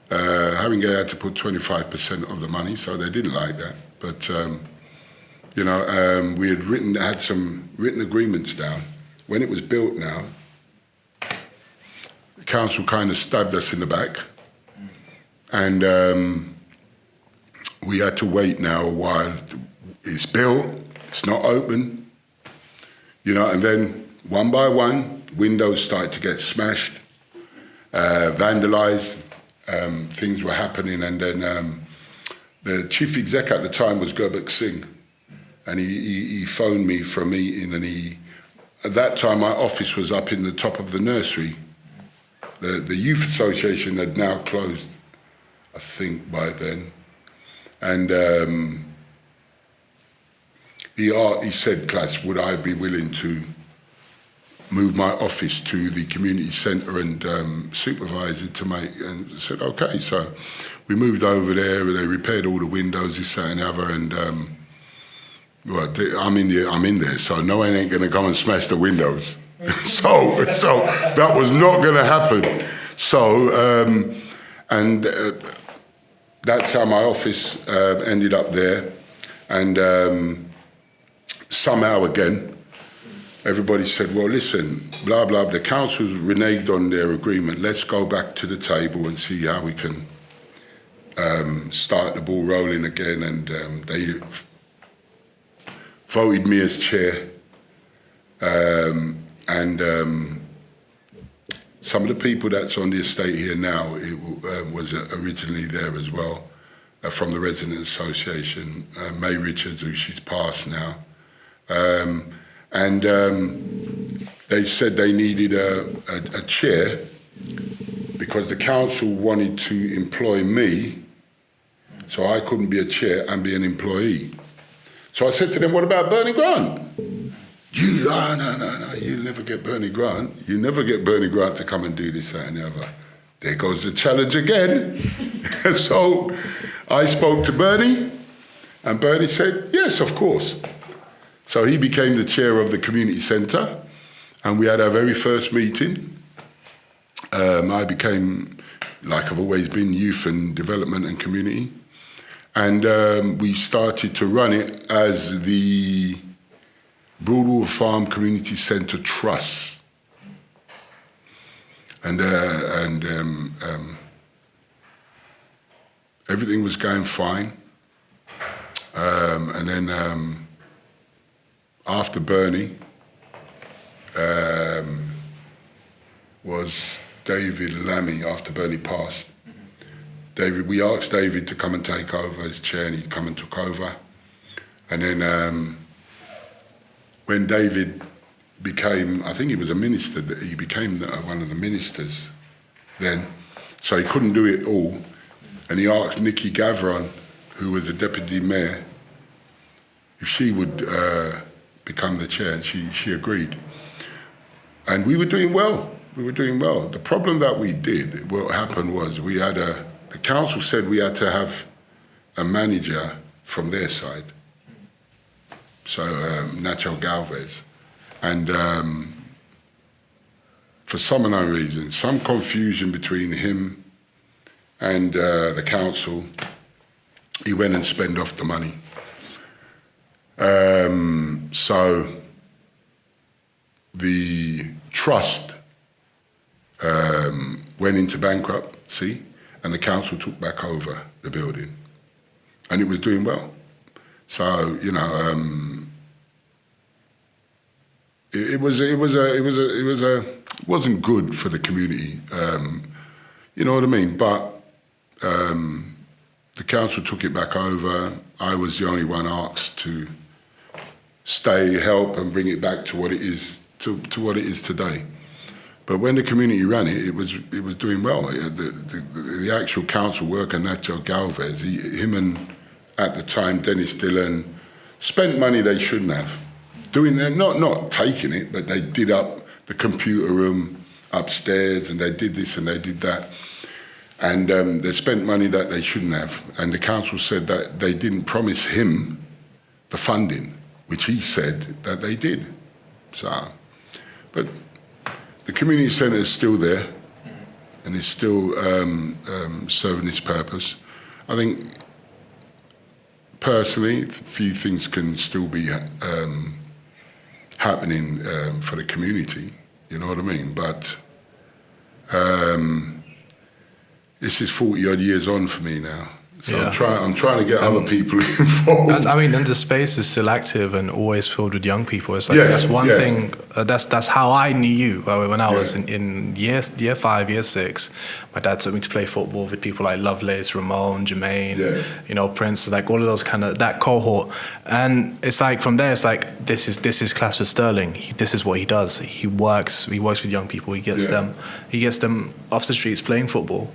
Haringey had to put 25% of the money, so they didn't like that. But, you know, we had some written agreements down. When it was built now, the council kind of stabbed us in the back. And we had to wait now a while. It's built, it's not open, you know, and then one by one, windows started to get smashed, vandalised, things were happening, and then the chief exec at the time was Gurbuk Singh, and he phoned me for a meeting, and at that time my office was up in the top of the nursery. The youth association had now closed, I think, by then. And he said, Clas, would I be willing to move my office to the community centre and supervise it and I said, okay. So we moved over there, they repaired all the windows, this, that and the other, and well, I'm in there, so no one ain't gonna come and smash the windows. so that was not gonna happen. So, that's how my office ended up there. And somehow again, everybody said, well, listen, blah, blah, the council's reneged on their agreement. Let's go back to the table and see how we can start the ball rolling again. And they voted me as chair. Some of the people that's on the estate here now, it was originally there as well, from the Resident Association. May Richards, who she's passed now. They said they needed a chair because the council wanted to employ me, so I couldn't be a chair and be an employee. So I said to them, what about Bernie Grant? No, you'll never get Bernie Grant. You never get Bernie Grant to come and do this, that and the other. There goes the challenge again. So I spoke to Bernie, and Bernie said, yes, of course. So he became the chair of the community centre, and we had our very first meeting. I became, like I've always been, youth and development and community. And we started to run it as the Broadwater Farm Community Centre Trust. And everything was going fine. And then after Bernie was David Lammy, after Bernie passed. We asked David to come and take over as chair, and he come and took over. And then when David became, I think he was a minister, he became one of the ministers then, so he couldn't do it all. And he asked Nikki Gavron, who was the deputy mayor, if she would become the chair, and she agreed. And we were doing well. The problem that we did, what happened was the council said we had to have a manager from their side. So Nacho Galvez. And for some unknown reason, some confusion between him and the council, he went and spent off the money. So the trust went into bankruptcy, and the council took back over the building, and it was doing well. So it wasn't good for the community, you know what I mean. But the council took it back over. I was the only one asked to stay, help, and bring it back to what it is to what it is today. But when the community ran it, it was doing well. The actual council worker, Nacho Galvez, him and at the time Dennis Dillon spent money they shouldn't have. Doing that, not taking it, but they did up the computer room upstairs, and they did this and they did that. And they spent money that they shouldn't have. And the council said that they didn't promise him the funding, which he said that they did. So, but the community centre is still there, and it's still serving its purpose. I think, personally, a few things can still be happening for the community, you know what I mean? But this is 40-odd years on for me now. So yeah. I'm trying to get other people involved. I mean, and the space is still active and always filled with young people. It's like, yes, that's one thing. That's how I knew you. When I was in year 5, year 6, my dad took me to play football with people like Lovelace, Ramon, Jermaine, Prince, like all of those that cohort. And it's like from there, it's like this is Clasford Stirling. This is what he does. He works with young people. He gets them off the streets playing football.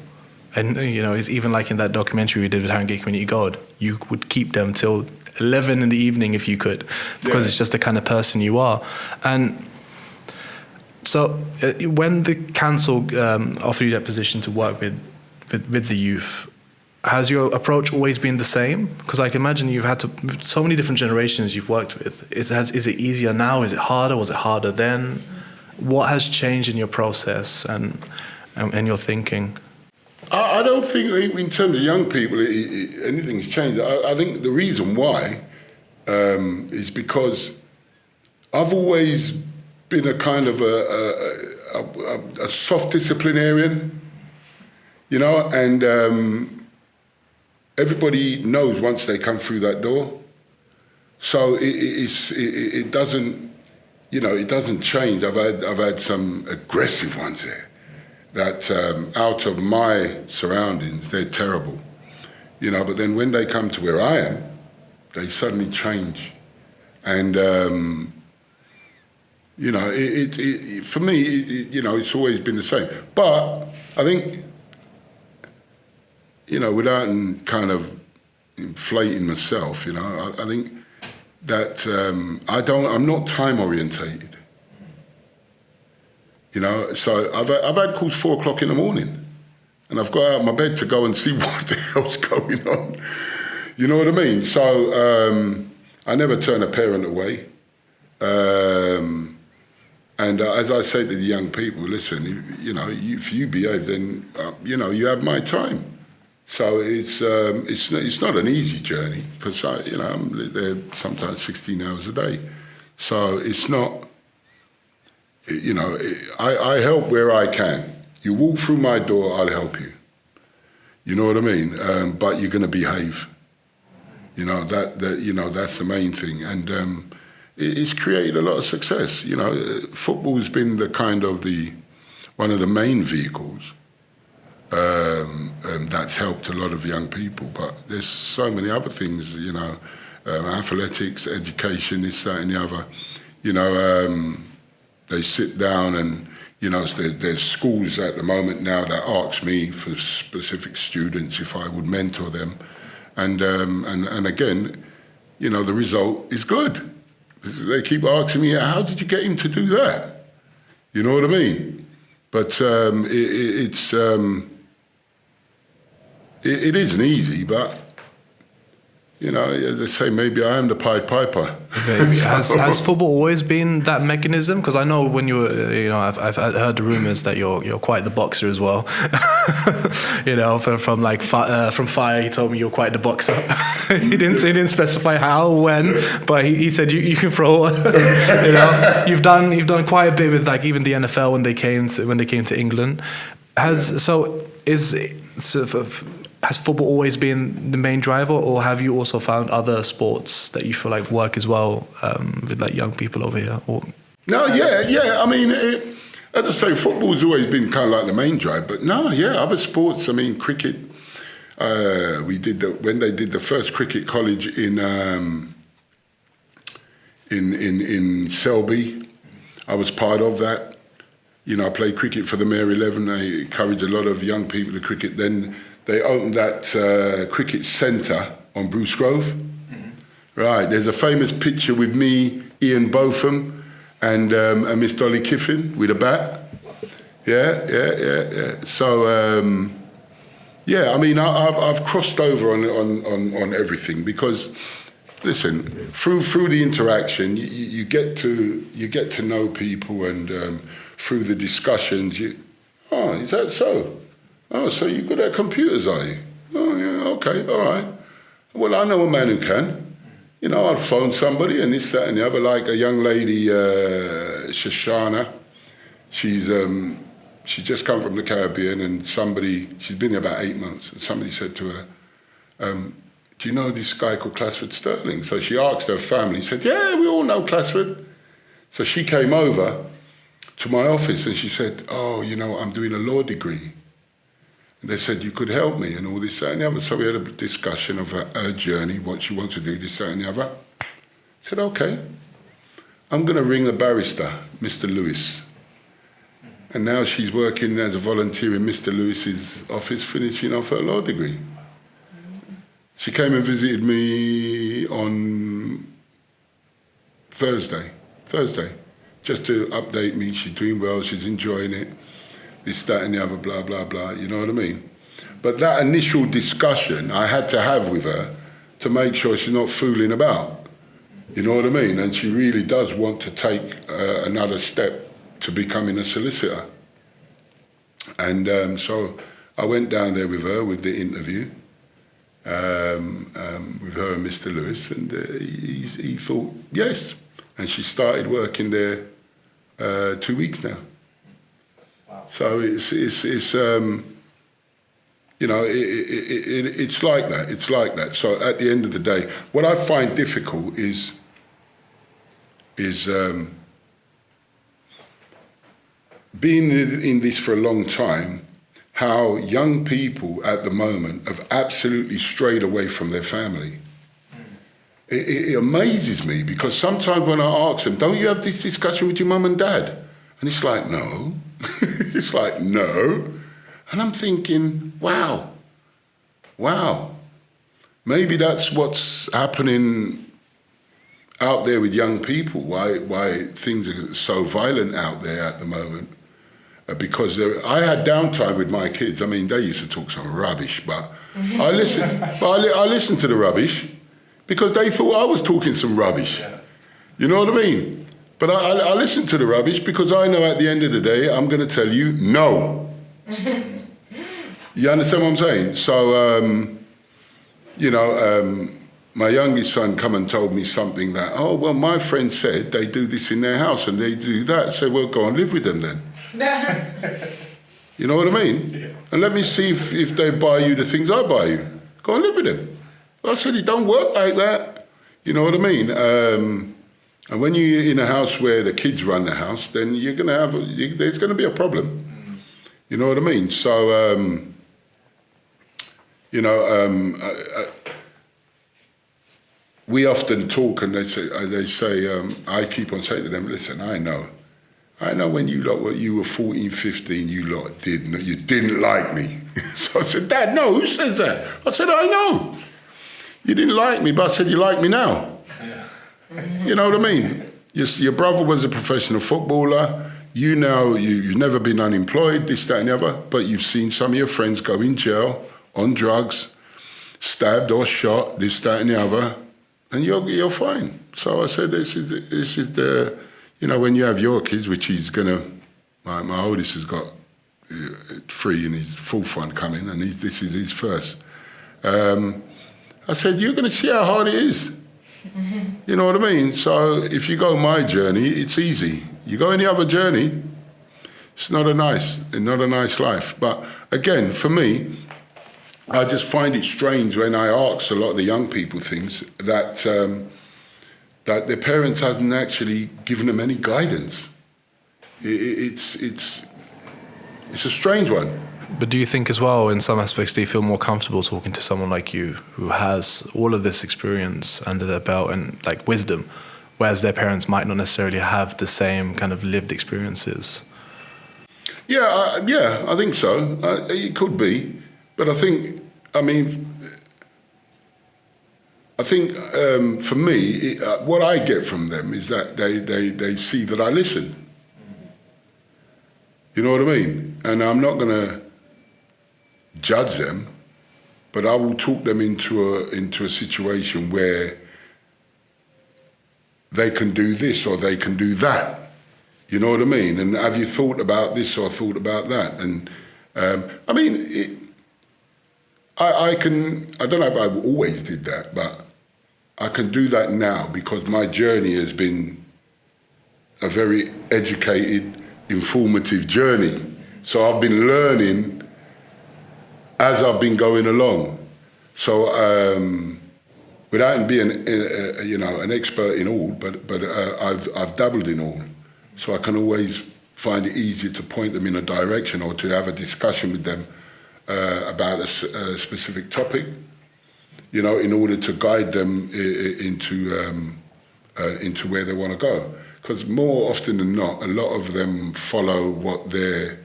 And, it's even like in that documentary we did with Harringay Community God, you would keep them till 11 in the evening if you could, because it's just the kind of person you are. And so when the council offered you that position to work with the youth, has your approach always been the same? Because I can imagine you've had so many different generations you've worked with. Is it easier now? Is it harder? Was it harder then? What has changed in your process and your thinking? I don't think, in terms of young people, anything's changed. I think the reason why is because I've always been a kind of a soft disciplinarian, you know, and everybody knows once they come through that door. So it doesn't, you know, it doesn't change. I've had some aggressive ones there that out of my surroundings, they're terrible, you know, but then when they come to where I am, they suddenly change. And, you know, it for me, you know, it's always been the same. But I think, you know, without kind of inflating myself, you know, I think that I'm not time orientated. You know, so I've had calls 4 o'clock in the morning, and I've got out of my bed to go and see what the hell's going on. You know what I mean? So I never turn a parent away. And as I say to the young people, listen, you know, if you behave, then you know, you have my time. So it's not an easy journey, because you know, I'm there sometimes 16 hours a day. So it's not, you know, I help where I can. You walk through my door, I'll help you. You know what I mean? But you're going to behave. You know, you know, that's the main thing. And it's created a lot of success. You know, football's been the kind of one of the main vehicles that's helped a lot of young people. But there's so many other things, you know, athletics, education, this, that, and the other. You know, they sit down and, you know, there's schools at the moment now that ask me for specific students if I would mentor them. And again, you know, the result is good. They keep asking me, how did you get him to do that? You know what I mean? But it isn't easy, but, you know, as I say, maybe I am the Pied Piper. Has football always been that mechanism? Because I know when you were, you know, I've heard the rumours that you're quite the boxer as well. You know, from Fire, he told me you're quite the boxer. he didn't specify how, when, but he said you can throw. You know, you've done quite a bit with, like, even the NFL when they came to England. Has football always been the main driver, or have you also found other sports that you feel like work as well with, like, young people over here? Or? No, yeah. I mean, as I say, football's always been kind of like the main drive. But no, yeah, other sports. I mean, cricket. When they did the first cricket college in Selby, I was part of that. You know, I played cricket for the Mayor 11. They encouraged a lot of young people to cricket. Then they opened that cricket centre on Bruce Grove. Mm-hmm. Right, there's a famous picture with me, Ian Botham, and Miss Dolly Kiffin with a bat. Yeah. So, yeah, I mean, I've crossed over on everything, because, listen, through the interaction, you get to know people, and through the discussions, is that so? Oh, so you're good at computers, are you? Oh, yeah, okay, all right. Well, I know a man who can. You know, I'll phone somebody and this, that, and the other. Like a young lady, Shoshana, she just come from the Caribbean, and she's been here about 8 months, and somebody said to her, do you know this guy called Clasford Stirling? So she asked her family, said, yeah, we all know Clasford. So she came over to my office and she said, oh, you know, I'm doing a law degree. And they said, you could help me, and all this, that, and the other. So we had a discussion of her journey, what she wants to do, this, that, and the other. I said, okay, I'm going to ring a barrister, Mr. Lewis. And now she's working as a volunteer in Mr. Lewis's office, finishing off her law degree. She came and visited me on Thursday, just to update me. She's doing well, she's enjoying it. This, that, and the other, blah, blah, blah, you know what I mean? But that initial discussion I had to have with her to make sure she's not fooling about, you know what I mean? And she really does want to take another step to becoming a solicitor. And so I went down there with her with the interview, with her and Mr. Lewis, and he thought yes, and she started working there 2 weeks now. Wow. So it's you know, it's like that. It's like that. So at the end of the day, what I find difficult is being in this for a long time, how young people at the moment have absolutely strayed away from their family. It amazes me, because sometimes when I ask them, don't you have this discussion with your mum and dad? And it's like, no. It's like, no. And I'm thinking, wow. Maybe that's what's happening out there with young people, why things are so violent out there at the moment. Because I had downtime with my kids. I mean, they used to talk some rubbish, but I listened to the rubbish because they thought I was talking some rubbish. Yeah. You know what I mean? But I listened to the rubbish because I know at the end of the day, I'm going to tell you no. You understand what I'm saying? So, you know, my youngest son come and told me something that, oh, well, my friend said they do this in their house and they do that. So, well, go and live with them then. You know what I mean? Yeah. And let me see if they buy you the things I buy you. Go and live with them. I said, it don't work like that. You know what I mean? And when you're in a house where the kids run the house, then you're going to have, there's going to be a problem. You know what I mean? So, you know, we often talk and they say, I keep on saying to them, listen, I know when you were 14, 15, you didn't like me. So I said, Dad, no, who says that? I said, I know. You didn't like me, but I said, you like me now. Yeah. You know what I mean? Your brother was a professional footballer. You know, you've never been unemployed, this, that, and the other, but you've seen some of your friends go in jail, on drugs, stabbed or shot, this, that, and the other, and you're fine. So I said, this is the, you know, when you have your kids, which he's gonna, my oldest has got 3 and his 4th one coming, and this is his first. I said, you're gonna see how hard it is. You know what I mean? So if you go my journey, it's easy. You go any other journey, it's not a nice life. But again, for me, I just find it strange when I ask a lot of the young people things that that their parents hasn't actually given them any guidance. It's a strange one. But do you think as well, in some aspects, do you feel more comfortable talking to someone like you who has all of this experience under their belt and like wisdom, whereas their parents might not necessarily have the same kind of lived experiences? Yeah, I think so. It could be. But I think for me, what I get from them is that they see that I listen. You know what I mean? And I'm not going to judge them, but I will talk them into a situation where they can do this or they can do that. You know what I mean? And have you thought about this or thought about that? And I don't know if I always did that, but I can do that now because my journey has been a very educated, informative journey. So I've been learning as I've been going along. So without being an expert in all, but I've dabbled in all. So I can always find it easier to point them in a direction or to have a discussion with them about a specific topic, you know, in order to guide them into where they want to go. Because more often than not, a lot of them follow what their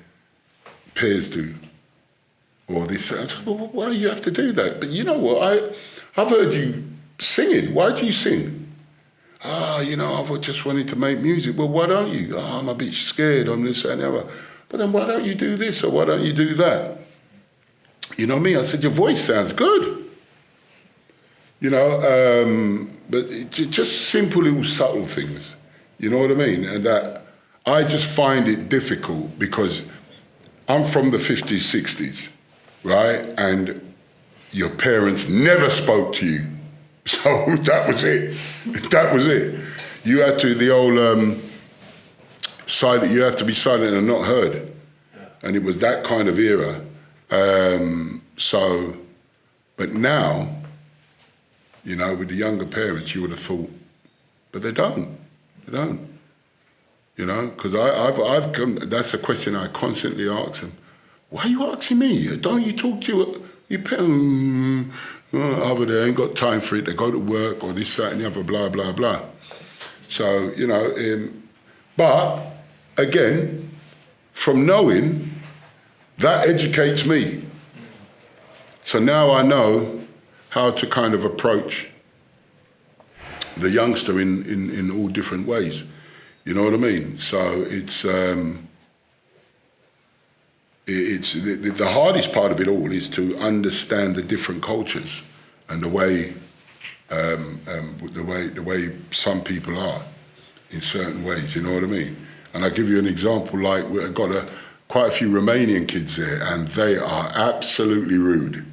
peers do. Or they say, well, why do you have to do that? But you know what, I've heard you singing. Why do you sing? You know, I've just wanted to make music. Well, why don't you? I'm a bit scared, I'm this and the other. But then why don't you do this or why don't you do that? You know what I mean? I said, your voice sounds good. You know, but just simple little subtle things. You know what I mean? And that I just find it difficult because I'm from the 50s, 60s, right? And your parents never spoke to you. So that was it. That was it. You had to, the old silent, you have to be silent and not heard. Yeah. And it was that kind of era. But now, you know, with the younger parents, you would have thought, but they don't. They don't. You know, because I've come, that's a question I constantly ask them. Why are you asking me? Don't you talk to your parents? Over there, ain't got time for it. They go to work or this, that, and the other, blah, blah, blah. So, you know, but again, from knowing, that educates me. So now I know how to kind of approach the youngster in all different ways. You know what I mean? So it's the hardest part of it all is to understand the different cultures and the way some people are in certain ways. You know what I mean? And I'll give you an example. Like we've got quite a few Romanian kids there, and they are absolutely rude.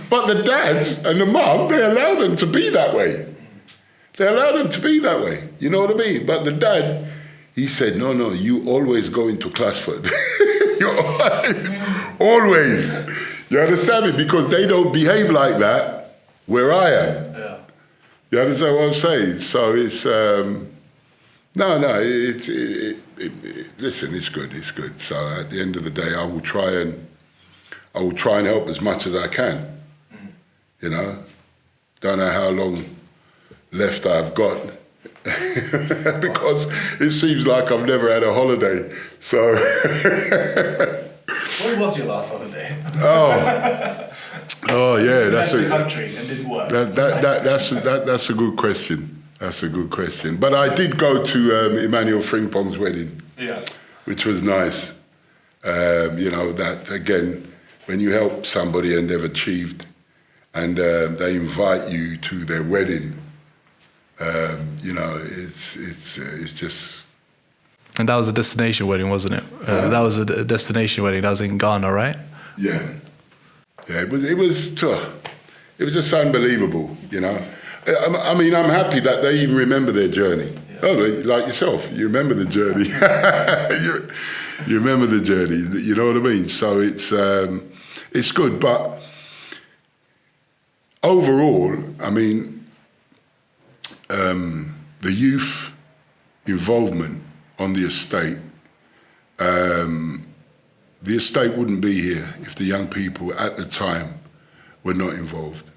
But the dads and the mum, they allow them to be that way. They allow them to be that way. You know what I mean? But the dad, he said, no, you always go into Clasford. Always. You understand me? Because they don't behave like that where I am. Yeah. You understand what I'm saying? So it's, listen, it's good, it's good. So at the end of the day, I will try and help as much as I can. You know? Don't know how long left I've got. Because it seems like I've never had a holiday. So when was your last holiday? Oh yeah, that's a country and didn't work. That's a good question. That's a good question. But I did go to Emmanuel Frimpong's wedding. Yeah. Which was nice. You know, that again, when you help somebody and they've achieved and they invite you to their wedding, you know, it's just. And that was a destination wedding, wasn't it? That was a destination wedding. That was in Ghana, right? Yeah. Yeah, it was just unbelievable, you know. I mean, I'm happy that they even remember their journey. Yeah. Oh, like yourself, you remember the journey. you remember the journey. You know what I mean? So it's good, but overall, I mean, the youth involvement on the estate wouldn't be here if the young people at the time were not involved.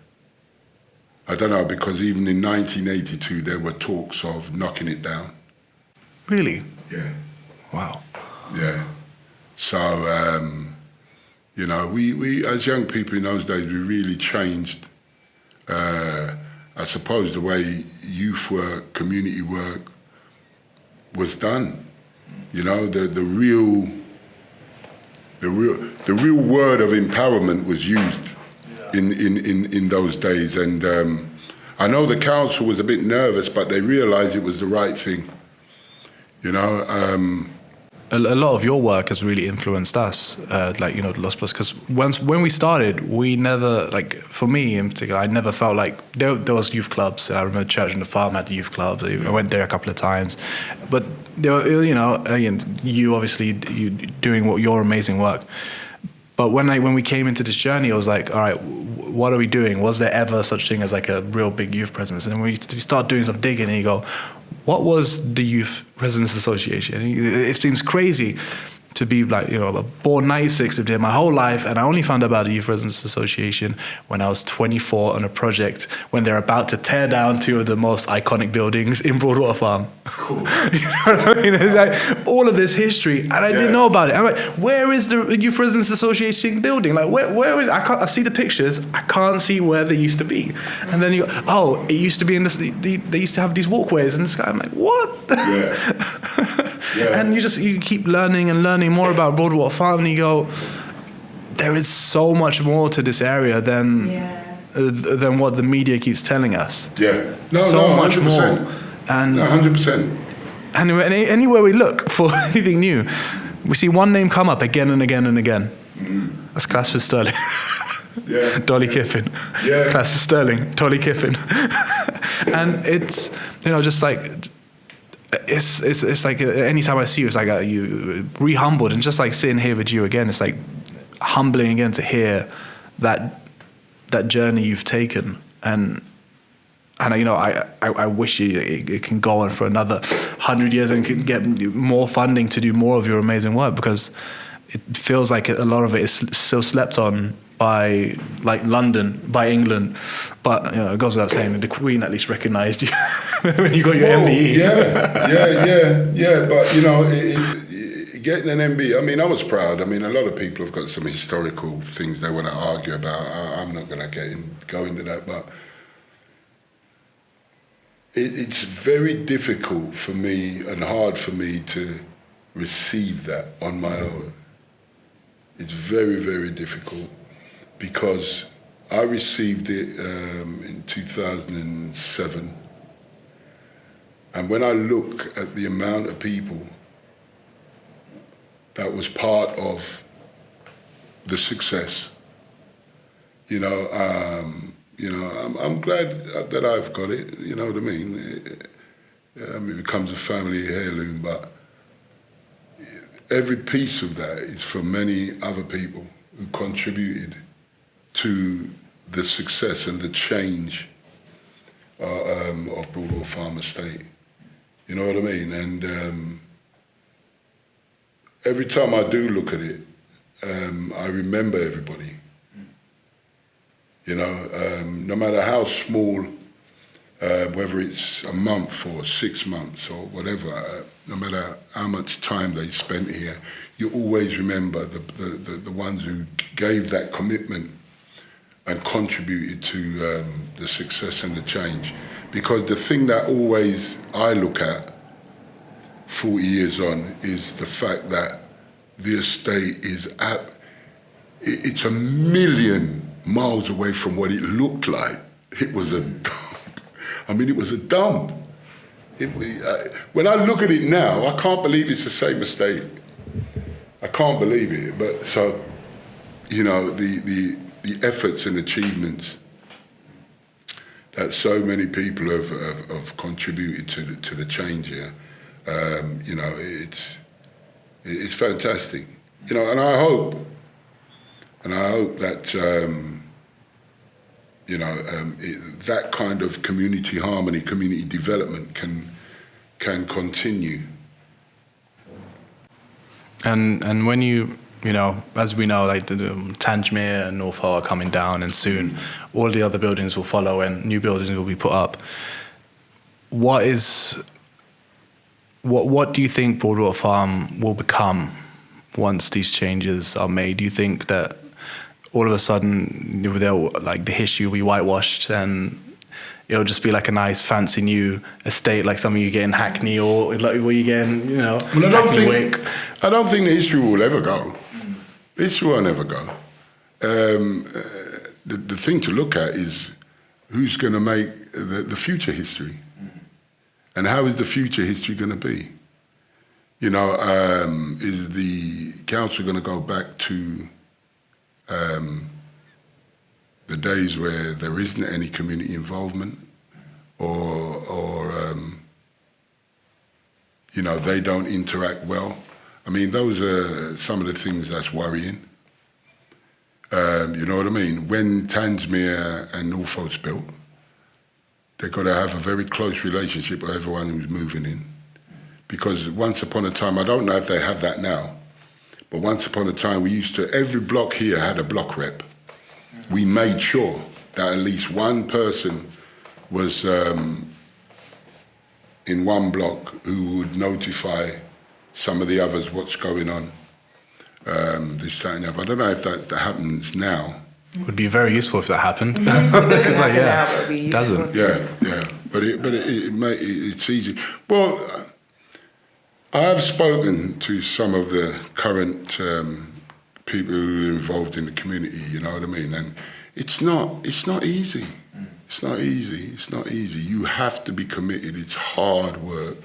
I don't know, because even in 1982 there were talks of knocking it down. Really? Yeah. Wow. Yeah. So, you know, we as young people in those days, we really changed, I suppose, the way youth work, community work was done. You know, the real word of empowerment was used in those days. And I know the council was a bit nervous, but they realised it was the right thing. You know. A lot of your work has really influenced us, like, you know, the Lost Plus, because when we started, we never, like, for me in particular, I never felt like, there was youth clubs. I remember Church on the Farm had youth clubs. I went there a couple of times. But, there were, you know, again, you obviously, you doing your amazing work. But when we came into this journey, I was like, all right, what are we doing? Was there ever such thing as like a real big youth presence? And then when you start doing some digging and you go, what was the Youth Residents Association? It seems crazy to be like, you know, born 96, lived here my whole life, and I only found out about the Youth Residents Association when I was 24 on a project when they're about to tear down two of the most iconic buildings in Broadwater Farm. Cool. You know what I mean? It's like all of this history, and I didn't know about it. I'm like, where is the Youth Residents Association building? Like, where is? I see the pictures. I can't see where they used to be. And then you go, oh, it used to be in this. They used to have these walkways in the sky. I'm like, what? Yeah. Yeah. And you keep learning and learning more about Broadwater Farm, and you go, there is so much more to this area than what the media keeps telling us. Yeah, Much more. And 100%. And anywhere we look for anything new, we see one name come up again and again and again. That's Clasford Stirling. Yeah. Dolly Kiffin. Yeah. Clasford Stirling, Dolly Kiffin. And it's, just like, it's like anytime I see you, it's like you re-humbled, and just like sitting here with you again, it's like humbling again to hear that journey you've taken, and I wish it can go on for another 100 years and can get more funding to do more of your amazing work, because it feels like a lot of it is still slept on by like London, by England, but it goes without saying the Queen at least recognised you when you got your MBE. Yeah. But getting an MBE, I mean, I was proud. I mean, a lot of people have got some historical things they want to argue about. I'm not going to go into that, but it's very difficult for me and hard for me to receive that on my own. It's very, very difficult, because I received it in 2007. And when I look at the amount of people that was part of the success, I'm glad that I've got it, you know what I mean? It becomes a family heirloom, but every piece of that is from many other people who contributed to the success and the change of Broadwater Farm Estate. You know what I mean? And every time I do look at it, I remember everybody. No matter how small, whether it's a month or 6 months or whatever, no matter how much time they spent here, you always remember the ones who gave that commitment and contributed to the success and the change. Because the thing that always I look at 40 years on is the fact that the estate is it's a million miles away from what it looked like. It was a dump. I mean, it was a dump. When I look at it now, I can't believe it's the same estate. I can't believe it. But so, the efforts and achievements that so many people have contributed to the change here, it's fantastic. And I hope that that kind of community harmony, community development can continue. And when you as we know, like the Tangemere and North Hull are coming down, and soon all the other buildings will follow and new buildings will be put up. What do you think Broadwater Farm will become once these changes are made? Do you think that all of a sudden like the history will be whitewashed and it'll just be like a nice fancy new estate, like something you get in Hackney, or like where you get in, well, I don't think the history will ever go. History won't ever go. The thing to look at is who's going to make the future history, and how is the future history going to be? Is the council going to go back to the days where there isn't any community involvement, or they don't interact well? I mean, those are some of the things that's worrying. You know what I mean? When Tangemere and Norfolk's built, they've got to have a very close relationship with everyone who's moving in. Because once upon a time, I don't know if they have that now, but once upon a time, every block here had a block rep. We made sure that at least one person was in one block who would notify some of the others what's going on, this, that, and the other. I don't know if that happens now. It would be very useful if that happened. It doesn't. Yeah. But it's easy. Well, I have spoken to some of the current people who are involved in the community, you know what I mean? And it's not easy. It's not easy. You have to be committed. It's hard work.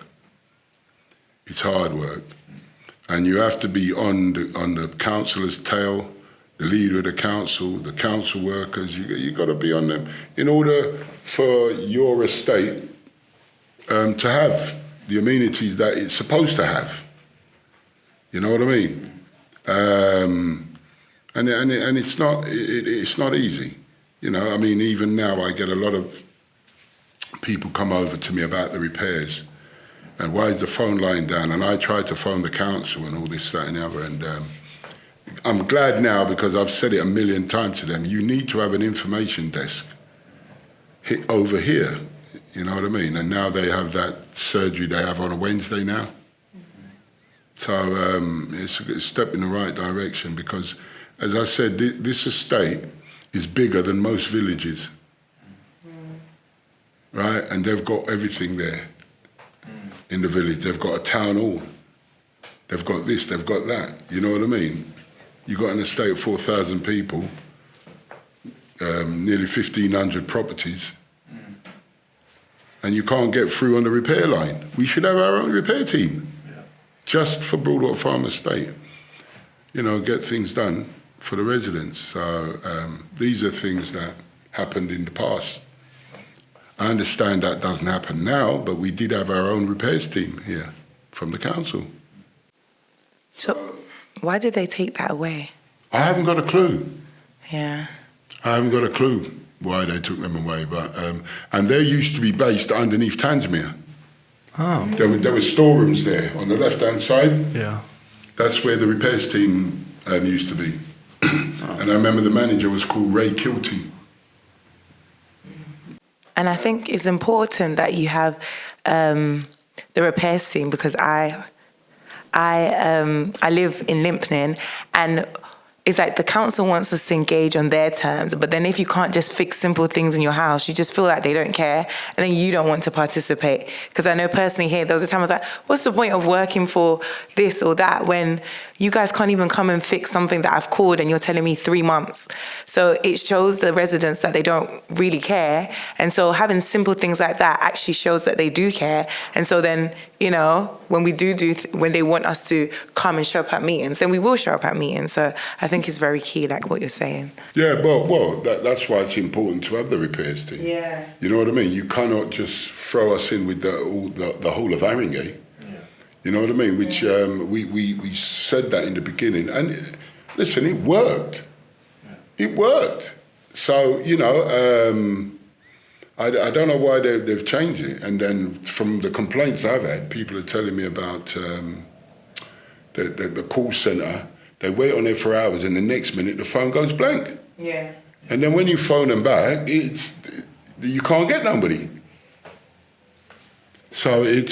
And you have to be on the councillor's tail. the leader of the council workers. You got to be on them in order for your estate to have the amenities that it's supposed to have. You know what I mean? And it's not easy. You know, I mean, even now I get a lot of people come over to me about the repairs and why is the phone line down? And I try to phone the council and all this, that and the other. And I'm glad now, because I've said it a million times to them, you need to have an information desk over here. You know what I mean? And now they have that surgery they have on a Wednesday now. So it's a step in the right direction, because, as I said, this estate is bigger than most villages, right? And they've got everything there in the village. They've got a town hall. They've got this, they've got that. You know what I mean? You've got an estate of 4,000 people, nearly 1,500 properties, and you can't get through on the repair line. We should have our own repair team, just for Broadwater Farm Estate. You know, get things done for the residents. So these are things that happened in the past. I understand that doesn't happen now, but we did have our own repairs team here from the council. So why did they take that away? I haven't got a clue. Yeah. I haven't got a clue why they took them away, but and they used to be based underneath Tanzmere. Oh. There were storerooms there on the left-hand side. Yeah. That's where the repairs team used to be. And I remember the manager was called Ray Kilty. And I think it's important that you have the repairs team, because I live in Limpnin, and it's like the council wants us to engage on their terms, but then if you can't just fix simple things in your house, you just feel like they don't care, and then you don't want to participate. Because I know personally here, there was a time I was like, what's the point of working for this or that when you guys can't even come and fix something that I've called and you're telling me 3 months? So it shows the residents that they don't really care. And so having simple things like that actually shows that they do care. And so then, you know, when we when they want us to come and show up at meetings, then we will show up at meetings. So I think it's very key, like what you're saying. Yeah, well, that's why it's important to have the repairs team. Yeah. You know what I mean? You cannot just throw us in with the whole of Haringey. You know what I mean? Which we said that in the beginning, and listen, it worked. It worked. So you know, I don't know why they've changed it. And then from the complaints I've had, people are telling me about the call centre. They wait on there for hours, and the next minute the phone goes blank. Yeah. And then when you phone them back, you can't get nobody. So but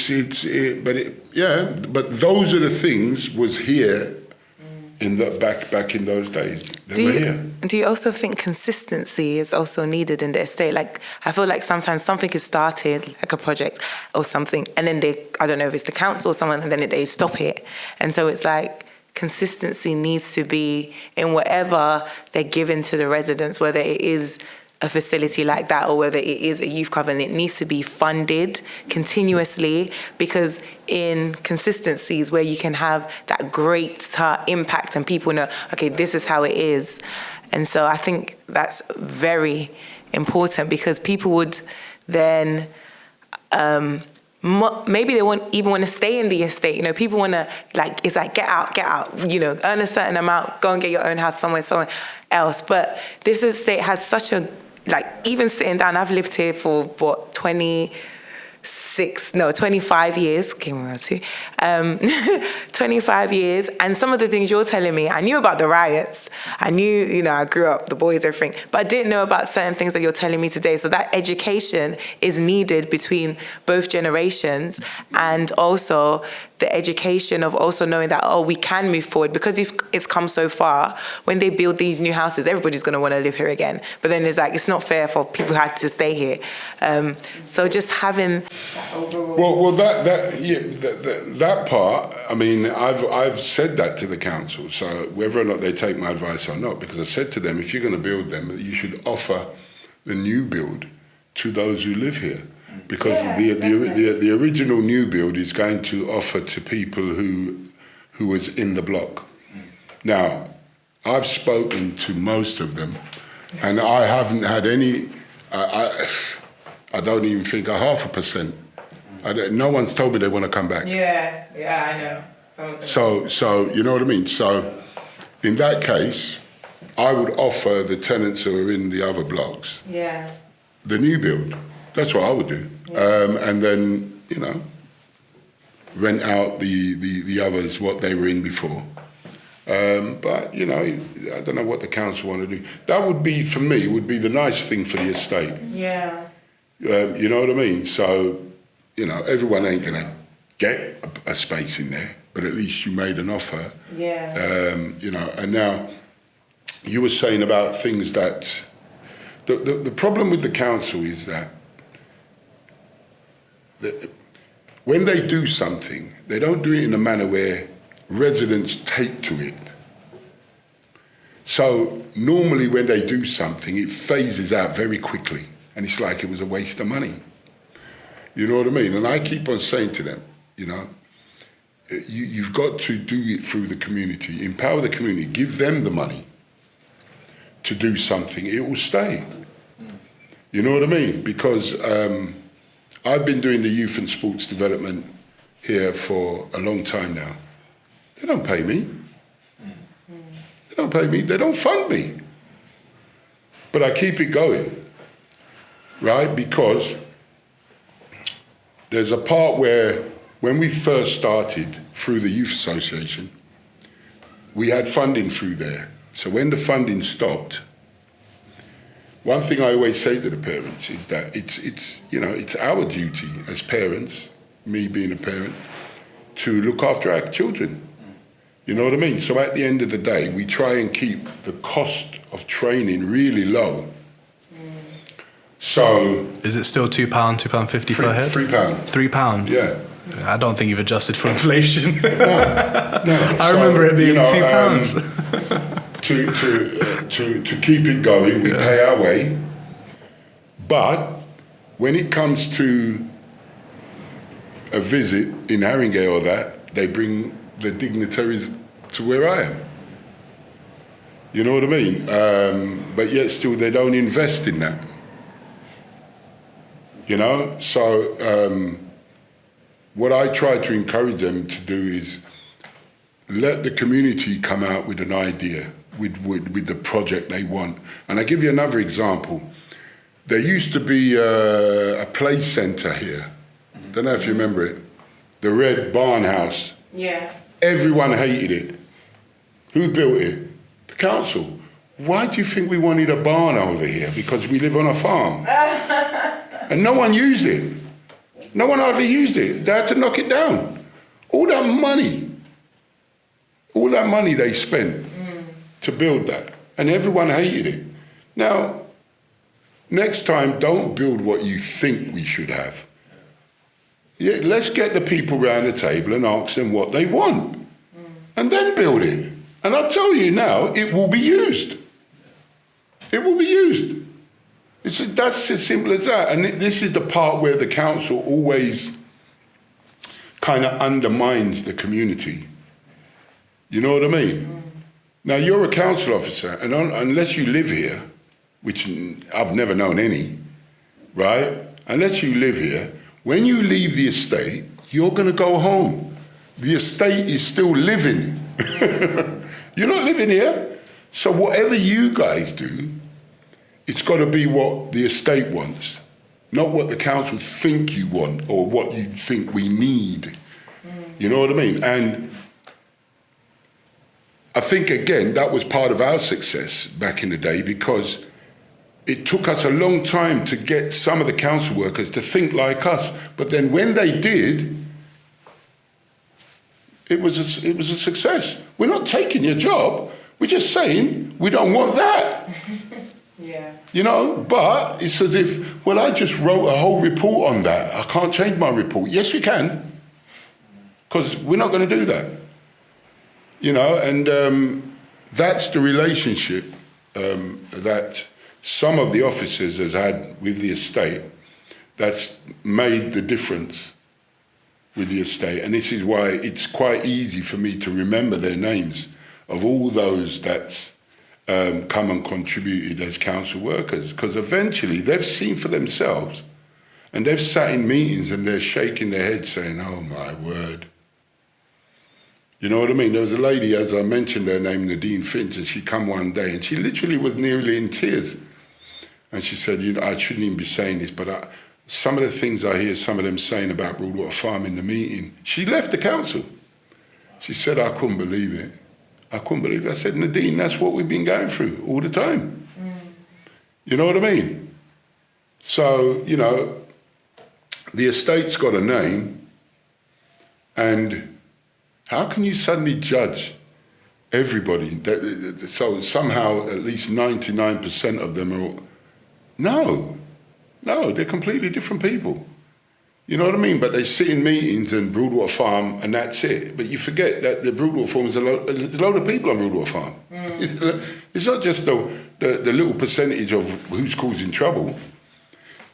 those are the things was here in the back in those days. They were here. Do you also think consistency is also needed in the estate? Like, I feel like sometimes something is started, like a project or something, and then I don't know if it's the council or someone, and then they stop it. And so it's like consistency needs to be in whatever they're giving to the residents, whether it is a facility like that or whether it is a youth club, and it needs to be funded continuously, because in consistencies where you can have that greater impact and people know, okay, this is how it is. And so I think that's very important, because people would then maybe they won't even want to stay in the estate. You know, people want to, like, it's like, get out, you know, earn a certain amount, go and get your own house somewhere else. But this estate has such a, like, even sitting down, I've lived here for, 25 years, came around to 25 years, and some of the things you're telling me, I knew about the riots, I knew, you know, I grew up, the boys, everything, but I didn't know about certain things that you're telling me today. So that education is needed between both generations, and also the education of also knowing that, oh, we can move forward, because if it's come so far, when they build these new houses, everybody's going to want to live here again. But then it's like, it's not fair for people who had to stay here. So just having that overall. Well, that part. I mean, I've said that to the council. So whether or not they take my advice or not, because I said to them, if you're going to build them, you should offer the new build to those who live here. Because the original new build is going to offer to people who was in the block. Now, I've spoken to most of them, and I haven't had any. I don't even think 0.5%. No one's told me they want to come back. Yeah, I know. So you know what I mean? So in that case, I would offer the tenants who are in the other blocks the new build. That's what I would do. And then, rent out the others what they were in before. But, I don't know what the council want to do. That would be, for me, would be the nice thing for the estate. Yeah. You know what I mean? So, everyone ain't going to get a space in there, but at least you made an offer. Yeah. And now you were saying about things that... The problem with the council is that when they do something, they don't do it in a manner where residents take to it. So normally when they do something, it phases out very quickly, and it's like it was a waste of money. You know what I mean? And I keep on saying to them, you've got to do it through the community, empower the community, give them the money to do something, it will stay. You know what I mean? Because I've been doing the youth and sports development here for a long time now. They don't pay me. They don't pay me. They don't fund me. But I keep it going, right? Because there's a part where when we first started through the Youth Association, we had funding through there. So when the funding stopped, one thing I always say to the parents is that it's our duty as parents, me being a parent, to look after our children. You know what I mean? So at the end of the day, we try and keep the cost of training really low. So is it still £2, £2.50 per head? £3. £3. Yeah. I don't think you've adjusted for inflation. No. I remember it being £2. To keep it going, we pay our way. But when it comes to a visit in Haringey or that, they bring the dignitaries to where I am. You know what I mean? But yet still they don't invest in that. So what I try to encourage them to do is let the community come out with an idea, with the project they want. And I give you another example. There used to be a play centre here. Don't know if you remember it. The Red Barn House. Yeah. Everyone hated it. Who built it? The council. Why do you think we wanted a barn over here? Because we live on a farm. And no one used it. No one hardly used it. They had to knock it down. All that money they spent to build that, and everyone hated it. Now, next time, don't build what you think we should have. Yeah, let's get the people round the table and ask them what they want, and then build it. And I tell you now, it will be used. It will be used. That's as simple as that. And this is the part where the council always kind of undermines the community. You know what I mean? Now, you're a council officer, and unless you live here, which I've never known any, right? Unless you live here, when you leave the estate, you're going to go home. The estate is still living. You're not living here. So whatever you guys do, it's got to be what the estate wants, not what the council think you want or what you think we need. You know what I mean? And I think, again, that was part of our success back in the day, because it took us a long time to get some of the council workers to think like us. But then when they did, it was a success. We're not taking your job. We're just saying we don't want that. Yeah. But it's as if, well, I just wrote a whole report on that. I can't change my report. Yes, you can, because we're not going to do that. And that's the relationship that some of the officers has had with the estate that's made the difference with the estate. And this is why it's quite easy for me to remember their names, of all those that's come and contributed as council workers, because eventually they've seen for themselves and they've sat in meetings and they're shaking their heads saying, oh my word. You know what I mean? There was a lady, as I mentioned her name, Nadine Finch, and she come one day and she literally was nearly in tears. And she said, you know, I shouldn't even be saying this, but some of the things I hear some of them saying about Broadwater Farm in the meeting, she left the council. She said, I couldn't believe it. I couldn't believe it. I said, Nadine, that's what we've been going through all the time. You know what I mean? So, you know, the estate's got a name, and how can you suddenly judge everybody? So somehow at least 99% of them are... No, they're completely different people. You know what I mean? But they sit in meetings in Broadwater Farm and that's it. But you forget that the Broadwater Farm is there's a load of people on Broadwater Farm. It's not just the little percentage of who's causing trouble.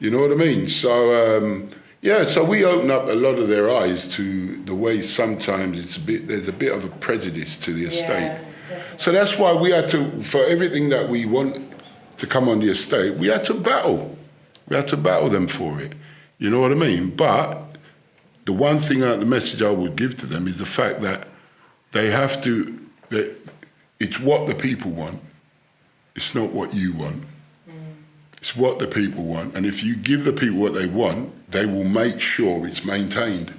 You know what I mean? So, so we open up a lot of their eyes to the way sometimes there's a bit of a prejudice to the estate. So that's why we had to, for everything that we want to come on the estate, we had to battle. We had to battle them for it. You know what I mean? But the one thing, the message I would give to them is the fact that they have to, it's what the people want. It's not what you want. It's what the people want. And if you give the people what they want, they will make sure it's maintained.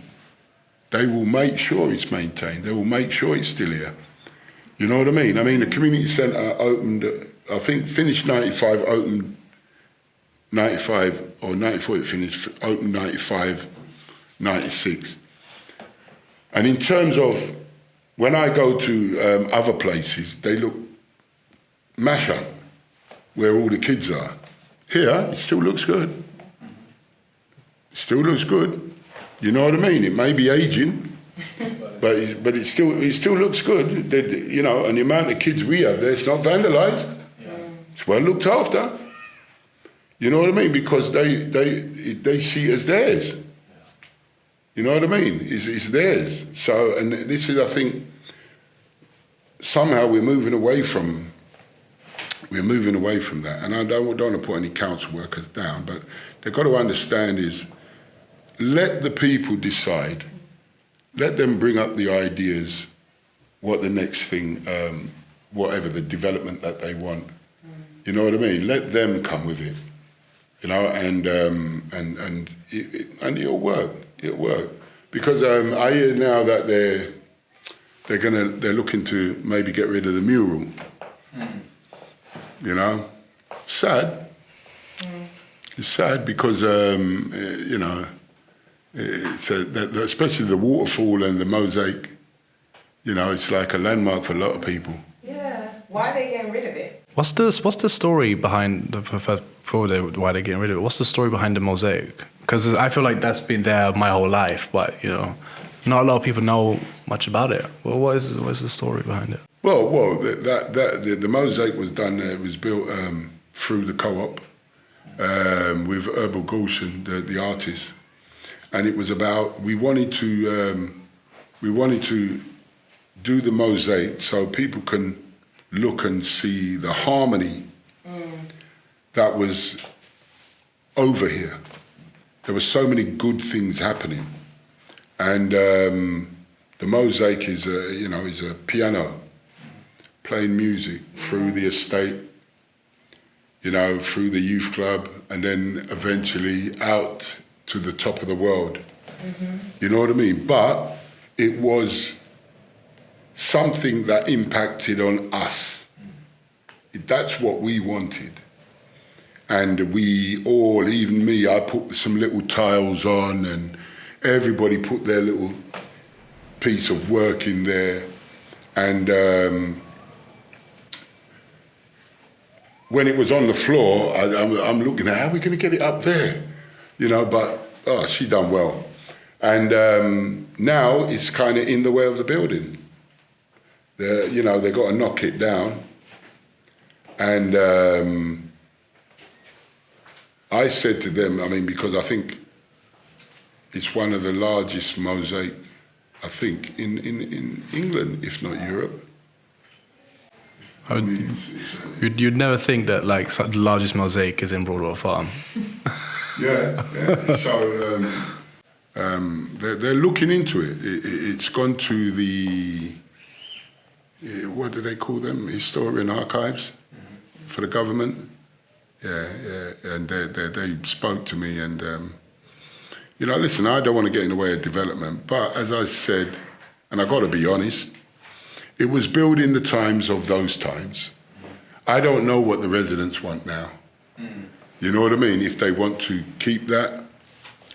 They will make sure it's maintained. They will make sure it's still here. You know what I mean? I mean, the community centre opened, I think finished 95, opened 95 or 94 it finished, opened 95, 96. And in terms of, when I go to other places, they look mash up, where all the kids are. Here, it still looks good. It still looks good. You know what I mean? It may be aging, but it still looks good. You know, and the amount of kids we have there, it's not vandalised. It's well looked after. You know what I mean? Because they see it as theirs. You know what I mean? It's theirs. So, and this is, I think, somehow we're moving away from that. And I don't want to put any council workers down, but they've got to understand is, let the people decide. Let them bring up the ideas, what the next thing, whatever the development that they want. You know what I mean? Let them come with it. You know, and it'll work. It'll work because I hear now that they're looking to maybe get rid of the mural. You know, sad. It's sad because you know, it's especially the waterfall and the mosaic. You know, it's like a landmark for a lot of people. Yeah. Why are they getting rid of it? What's the story behind why they're getting rid of it? What's the story behind the mosaic? Because I feel like that's been there my whole life, but you know, not a lot of people know much about it. Well, what is the story behind it? Well, the mosaic was done. It was built through the co-op with Herbal Gulshan, the artist, and it was about we wanted to do the mosaic so people can look and see the harmony that was over here. There were so many good things happening, and the mosaic is a piano playing music through the estate, you know, through the youth club, and then eventually out to the top of the world. You know what I mean? But it was something that impacted on us. That's what we wanted. And we all, even me, I put some little tiles on and everybody put their little piece of work in there. And when it was on the floor, I'm looking at how are we going to get it up there? You know, but she done well. And now it's kind of in the way of the building. You know, they've got to knock it down. And I said to them, I mean, because I think it's one of the largest mosaic, I think, in England, if not Europe. You'd never think that like the largest mosaic is in Broadwater Farm. Yeah. So they're looking into it. It's gone to the what do they call them? Historian archives for the government. Yeah, and they spoke to me, and listen, I don't want to get in the way of development, but as I said, and I got to be honest, it was built in the times of those times. I don't know what the residents want now. You know what I mean? If they want to keep that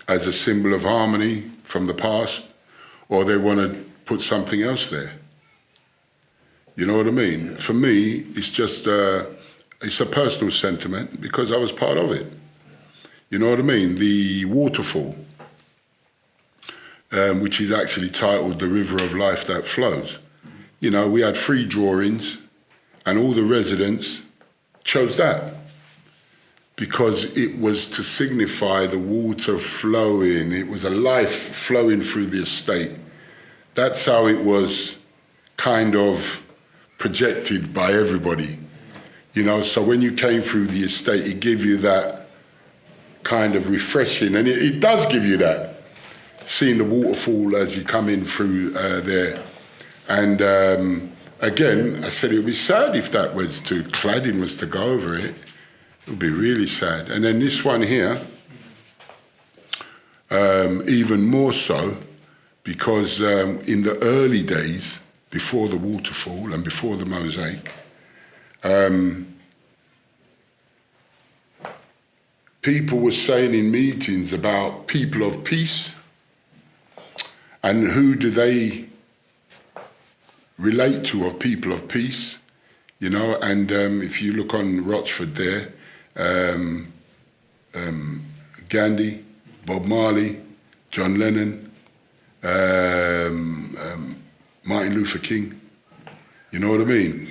as a symbol of harmony from the past, or they want to put something else there. You know what I mean? For me, it's just it's a personal sentiment because I was part of it. You know what I mean? The waterfall, which is actually titled The River of Life That Flows. You know, we had 3 drawings and all the residents chose that because it was to signify the water flowing. It was a life flowing through the estate. That's how it was kind of projected by everybody. You know, so when you came through the estate, it gave you that kind of refreshing, and it does give you that, seeing the waterfall as you come in through there. And again, I said it would be sad if cladding was to go over it. It would be really sad. And then this one here, even more so, because in the early days, before the waterfall and before the mosaic, people were saying in meetings about people of peace, and who do they relate to of people of peace, you know? And if you look on Rochford there, Gandhi, Bob Marley, John Lennon, Martin Luther King, you know what I mean?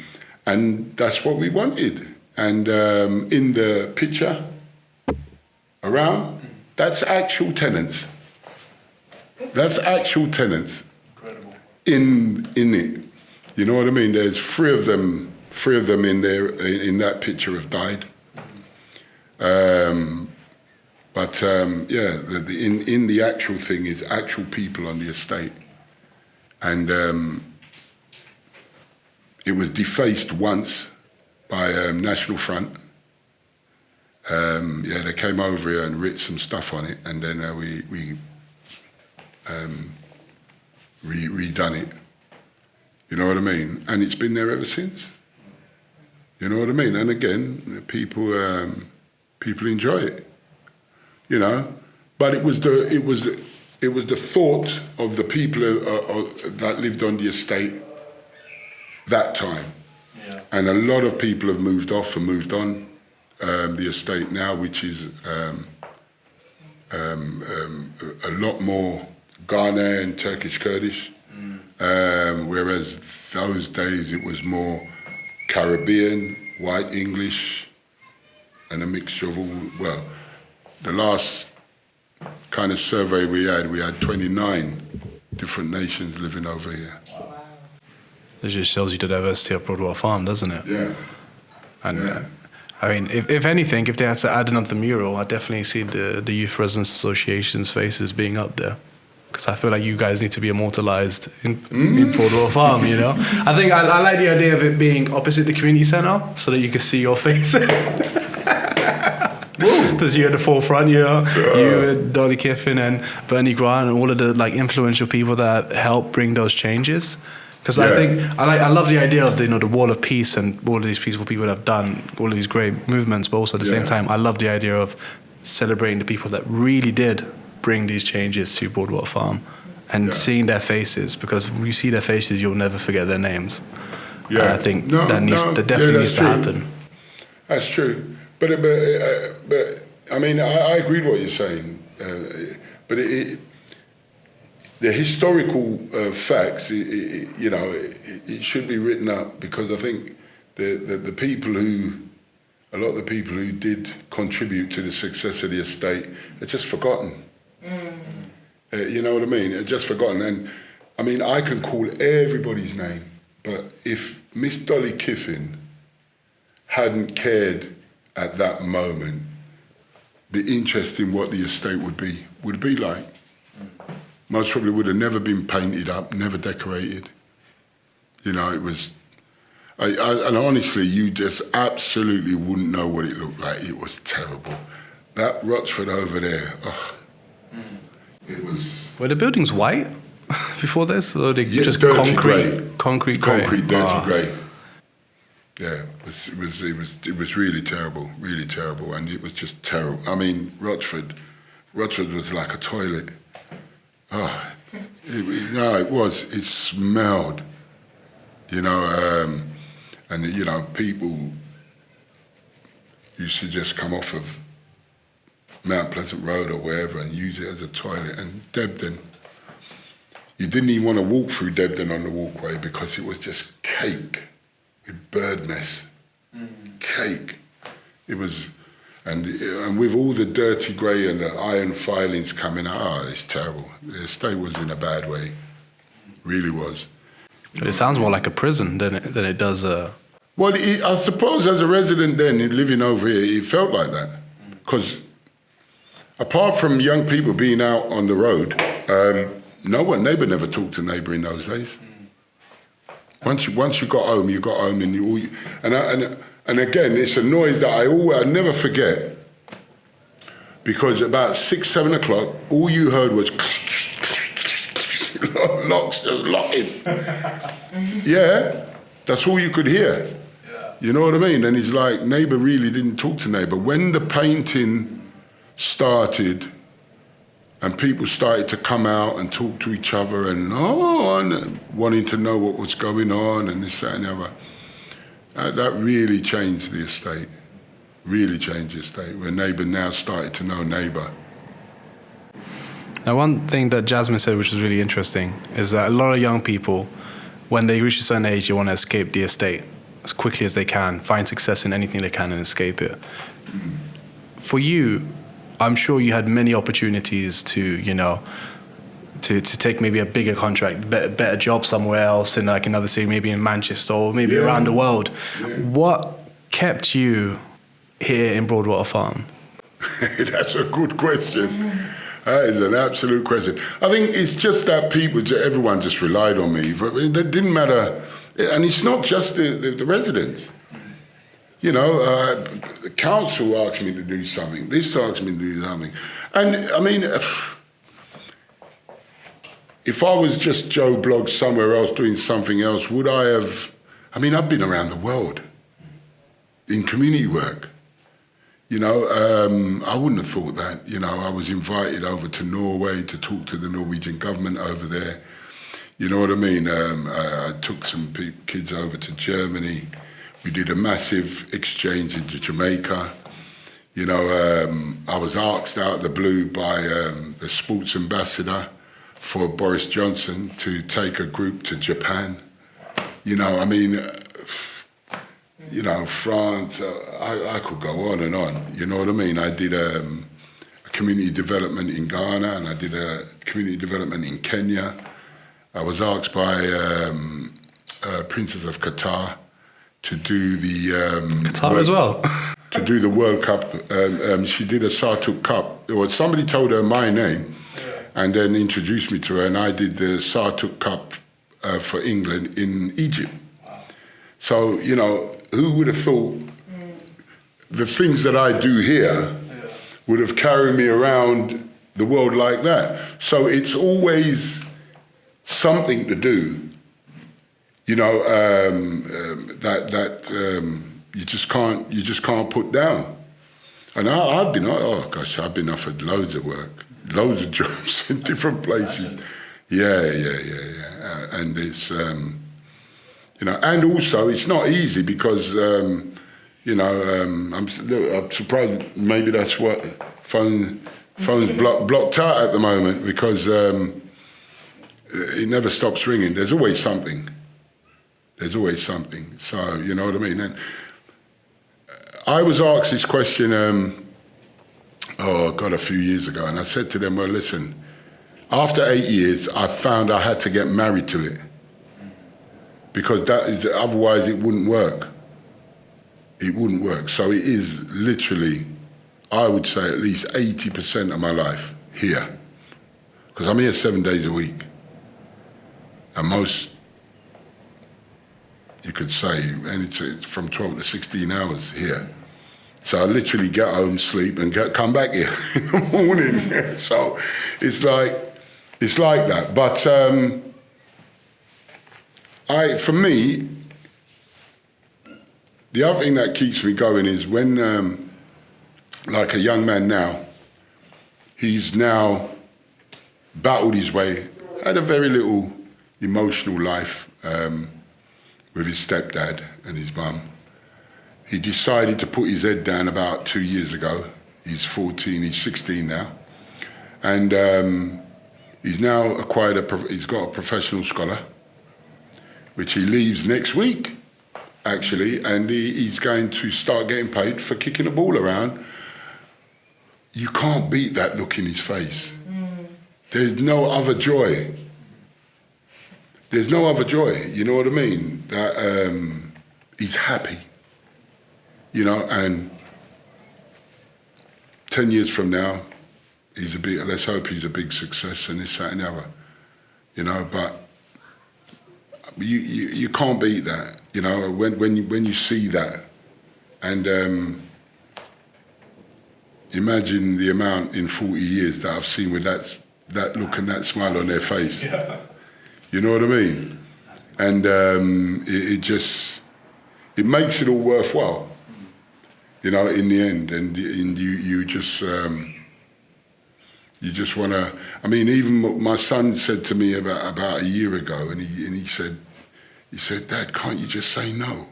And that's what we wanted. And in the picture around, that's actual tenants. That's actual tenants. Incredible. In it. You know what I mean? There's 3 of them in there, in that picture have died. In the actual thing is actual people on the estate. And it was defaced once by National Front. They came over here and writ some stuff on it, and then we redone it. You know what I mean? And it's been there ever since. You know what I mean? And again, people enjoy it. You know, but it was the thought of the people that lived on the estate that time. Yeah. And a lot of people have moved off and moved on the estate now, which is a lot more Ghana and Turkish Kurdish, whereas those days it was more Caribbean, white English, and a mixture of all. The last kind of survey we had 29 different nations living over here. Wow. It just shows you the diversity of Broadwater Farm, doesn't it? Yeah. And I mean, if anything, if they had to add another mural, I definitely see the Youth Residents Association's faces being up there. Because I feel like you guys need to be immortalized in Broadwater Farm, you know? I think I like the idea of it being opposite the community centre so that you can see your face. Because you're at the forefront, you know? You, Dolly Kiffin and Bernie Grant and all of the like influential people that help bring those changes. Because I think I love the idea of the Wall of Peace and all of these peaceful people that have done all of these great movements, but also at the same time, I love the idea of celebrating the people that really did bring these changes to Broadwater Farm and seeing their faces, because when you see their faces, you'll never forget their names. Yeah, I think that definitely needs to happen. That's true, but I mean, I agree with what you're saying, but the historical facts, it should be written up, because I think the people who, a lot of the people who did contribute to the success of the estate are just forgotten. You know what I mean? They're just forgotten. And I mean, I can call everybody's name, but if Miss Dolly Kiffin hadn't cared at that moment, be interested in what the estate would be like. Most probably would have never been painted up, never decorated. You know, it was, and honestly, you just absolutely wouldn't know what it looked like. It was terrible. That Rochford over there, it was... Were the buildings white before this? Or they just dirty concrete grey? Concrete, dirty grey. Yeah, it was really terrible, and it was just terrible. I mean, Rochford was like a toilet. It was. It smelled, you know, and you know, people used to just come off of Mount Pleasant Road or wherever and use it as a toilet. And Debden, you didn't even want to walk through Debden on the walkway because it was just cake with bird mess. Cake. It was, and with all the dirty grey and the iron filings coming out, it's terrible. The estate was in a bad way, really was. But it sounds more like a prison than it does a... Well, I suppose as a resident then, living over here, it felt like that. Because apart from young people being out on the road, neighbour never talked to neighbour in those days. Once you got home, and again, it's a noise that I never forget, because about 6, 7 o'clock, all you heard was locks just locking. Yeah, that's all you could hear. You know what I mean? And it's like neighbour really didn't talk to neighbour. When the painting started and people started to come out and talk to each other and wanting to know what was going on and this, that and the other, that really changed the estate. Really changed the estate, where neighbour now started to know neighbour. Now, one thing that Jasmine said, which was really interesting, is that a lot of young people, when they reach a certain age, they want to escape the estate as quickly as they can, find success in anything they can and escape it. For you, I'm sure you had many opportunities to, you know, to take maybe a bigger contract, better job somewhere else in like another city, maybe in Manchester or maybe around the world. Yeah. What kept you here in Broadwater Farm? That's a good question. That is an absolute question. I think it's just that everyone just relied on me. It didn't matter. And it's not just the residents. You know, the council asked me to do something. This asked me to do something. And, I mean, if I was just Joe Bloggs somewhere else doing something else, would I have... I mean, I've been around the world in community work. You know, I wouldn't have thought that. You know, I was invited over to Norway to talk to the Norwegian government over there. You know what I mean? I took some kids over to Germany. We did a massive exchange into Jamaica. You know, I was asked out of the blue by the sports ambassador for Boris Johnson to take a group to Japan. You know, I mean, you know, France, I could go on and on. You know what I mean? I did a community development in Ghana and I did a community development in Kenya. I was asked by Princess of Qatar to do the... Qatar as well? To do the World Cup. She did a Sartuk Cup. Or somebody told her my name and then introduced me to her, and I did the Sartuk Cup for England in Egypt. So, you know, who would have thought the things that I do here would have carried me around the world like that? So it's always something to do, you know, that you just can't put down. And I've been offered loads of work, loads of jobs in different places. Yeah. And it's, you know, and also it's not easy because, you know, I'm surprised maybe that's what phone's blocked out at the moment, because it never stops ringing. There's always something. So, you know what I mean? And I was asked this question, a few years ago, and I said to them, well, listen, after 8 years, I found I had to get married to it, because otherwise it wouldn't work. it wouldn't work. So it is literally, I would say at least 80% of my life here. Because I'm here 7 days a week. And most, you could say, and it's from 12 to 16 hours here. So I literally get home, sleep, and come back here in the morning. So it's like that. But for me, the other thing that keeps me going is when, like a young man now, he's now battled his way, had a very little emotional life with his stepdad and his mum. He decided to put his head down about 2 years ago. He's 14, he's 16 now. And he's now he's got a professional scholar, which he leaves next week, actually, and he's going to start getting paid for kicking the ball around. You can't beat that look in his face. There's no other joy. There's no other joy, you know what I mean? That he's happy. You know, and 10 years from now, let's hope he's a big success and this, that, and the other. You know, but you can't beat that. You know, when you see that, and imagine the amount in 40 years that I've seen with that look and that smile on their face. Yeah. You know what I mean? And it makes it all worthwhile. You know, in the end, and you just want to. I mean, even my son said to me about a year ago, and he said, "Dad, can't you just say no?"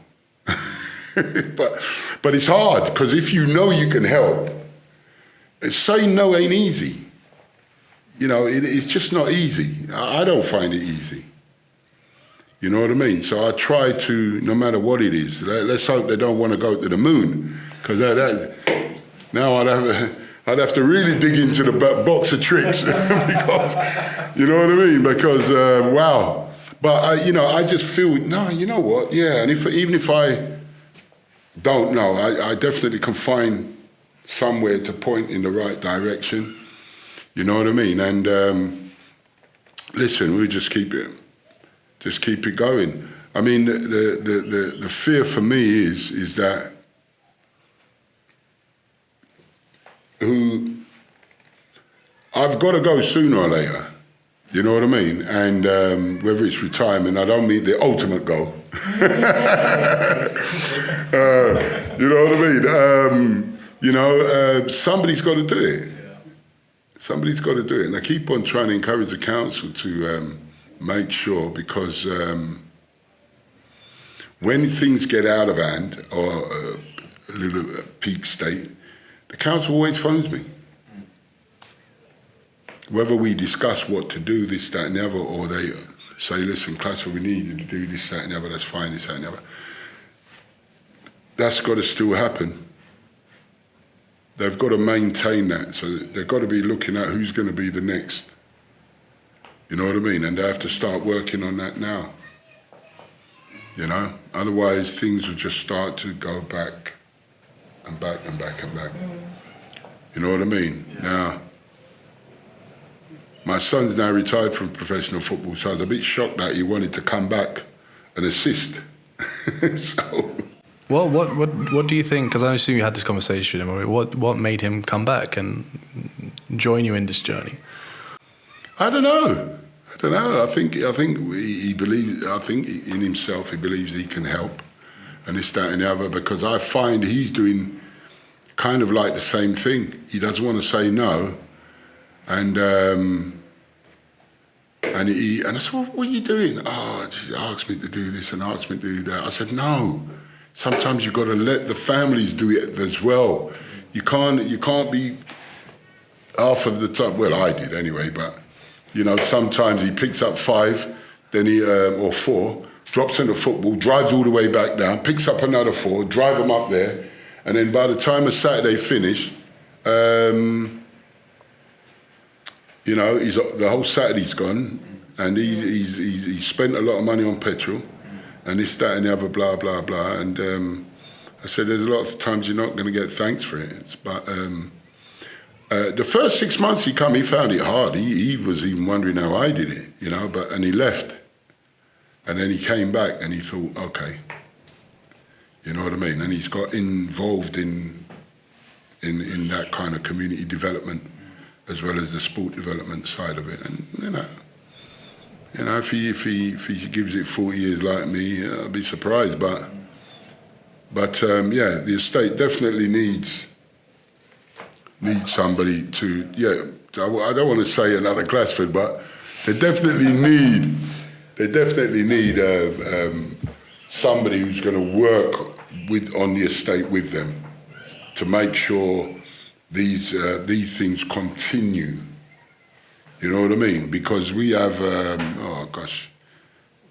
but it's hard because if you know you can help, saying no ain't easy. You know, it's just not easy. I don't find it easy. You know what I mean? So I try to, no matter what it is, let's hope they don't want to go to the moon, because now I'd have to really dig into the box of tricks, because, you know what I mean? Because, wow. But, I just feel, no, you know what? Yeah, and even if I don't know, I definitely can find somewhere to point in the right direction. You know what I mean? And listen, we'll just keep it going. I mean, the fear for me is that I've got to go sooner or later. You know what I mean? And whether it's retirement, I don't mean the ultimate goal. You know what I mean? Somebody's got to do it. Somebody's got to do it. And I keep on trying to encourage the council to make sure, because when things get out of hand or a little peak state, the council always phones me. Whether we discuss what to do, this, that, and the other, or they say, listen, Clasford, we need you to do this, that, and the other, that's fine, this, that, and the other. That's got to still happen. They've got to maintain that. So they've got to be looking at who's going to be the next. You know what I mean? And they have to start working on that now. You know? Otherwise, things will just start to go back and back and back and back. You know what I mean? Yeah. Now, my son's now retired from professional football, so I was a bit shocked that he wanted to come back and assist. So... Well, what do you think? Because I assume you had this conversation. What made him come back and join you in this journey? I don't know. I think he believes. I think in himself he believes he can help, and this, that, and the other. Because I find he's doing kind of like the same thing. He doesn't want to say no, and I said, well, what are you doing? Oh, she asked me to do this and asked me to do that. I said, no. Sometimes you've got to let the families do it as well. You can't be half of the time. Well, I did anyway, but sometimes he picks up 5, then or 4, drops into football, drives all the way back down, picks up another 4, drive them up there, and then by the time a Saturday finish, the whole Saturday's gone, and he's spent a lot of money on petrol. And this, that, and the other, blah, blah, blah. And I said, there's a lot of times you're not going to get thanks for it. But the first 6 months he come, he found it hard. He was even wondering how I did it, you know, and he left. And then he came back and he thought, okay, you know what I mean? And he's got involved in that kind of community development as well as the sport development side of it. And, you know, if he gives it 40 years like me, I'll be surprised. But yeah, the estate definitely needs somebody to, I don't want to say another Clasford, but they definitely need somebody who's going to work on the estate with them to make sure these things continue. You know what I mean? Because we have,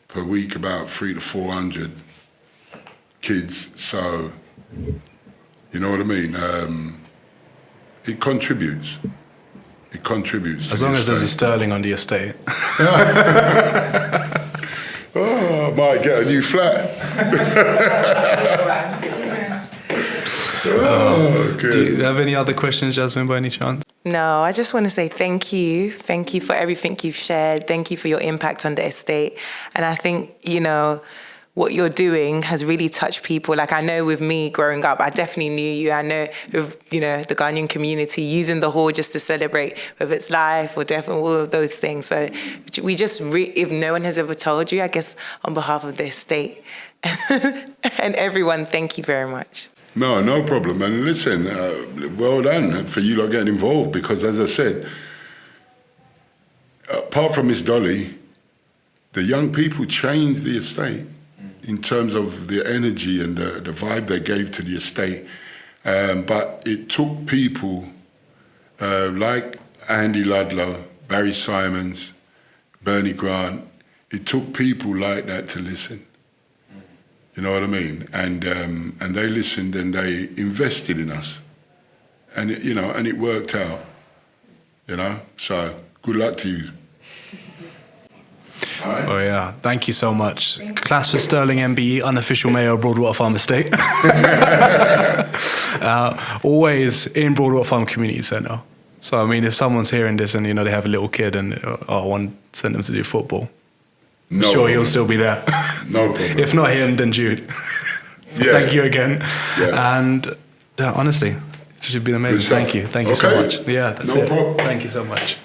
per week about 300 to 400 kids. So, you know what I mean? It contributes. It contributes. As long as there's a Stirling on the estate. Oh, I might get a new flat. Oh, good. Do you have any other questions, Jasmine, by any chance? No, I just want to say thank you. Thank you for everything you've shared. Thank you for your impact on the estate. And I think, you know, what you're doing has really touched people. Like, I know with me growing up, I definitely knew you. I know with, you know, the Ghanaian community using the hall just to celebrate whether it's life or death and all of those things. So we just, if no one has ever told you, I guess on behalf of the estate and everyone, thank you very much. No problem. And listen, well done for you lot getting involved, because as I said, apart from Miss Dolly, the young people changed the estate in terms of the energy and the vibe they gave to the estate. But it took people like Andy Ludlow, Barry Simons, Bernie Grant. It took people like that to listen. You know what I mean? And they listened and they invested in us. And it worked out. You know? So good luck to you. Right. Oh yeah, thank you so much. Clasford Stirling MBE, unofficial mayor of Broadwater Farm Estate. Always in Broadwater Farm Community Centre. So I mean, if someone's hearing this and they have a little kid and I want to send them to do football, I'm sure he'll still be there. No problem. If not him, then Jude. Yeah. Thank you again. Yeah. And honestly, it should be amazing. Thank you so much. Yeah, that's it. Problem. Thank you so much.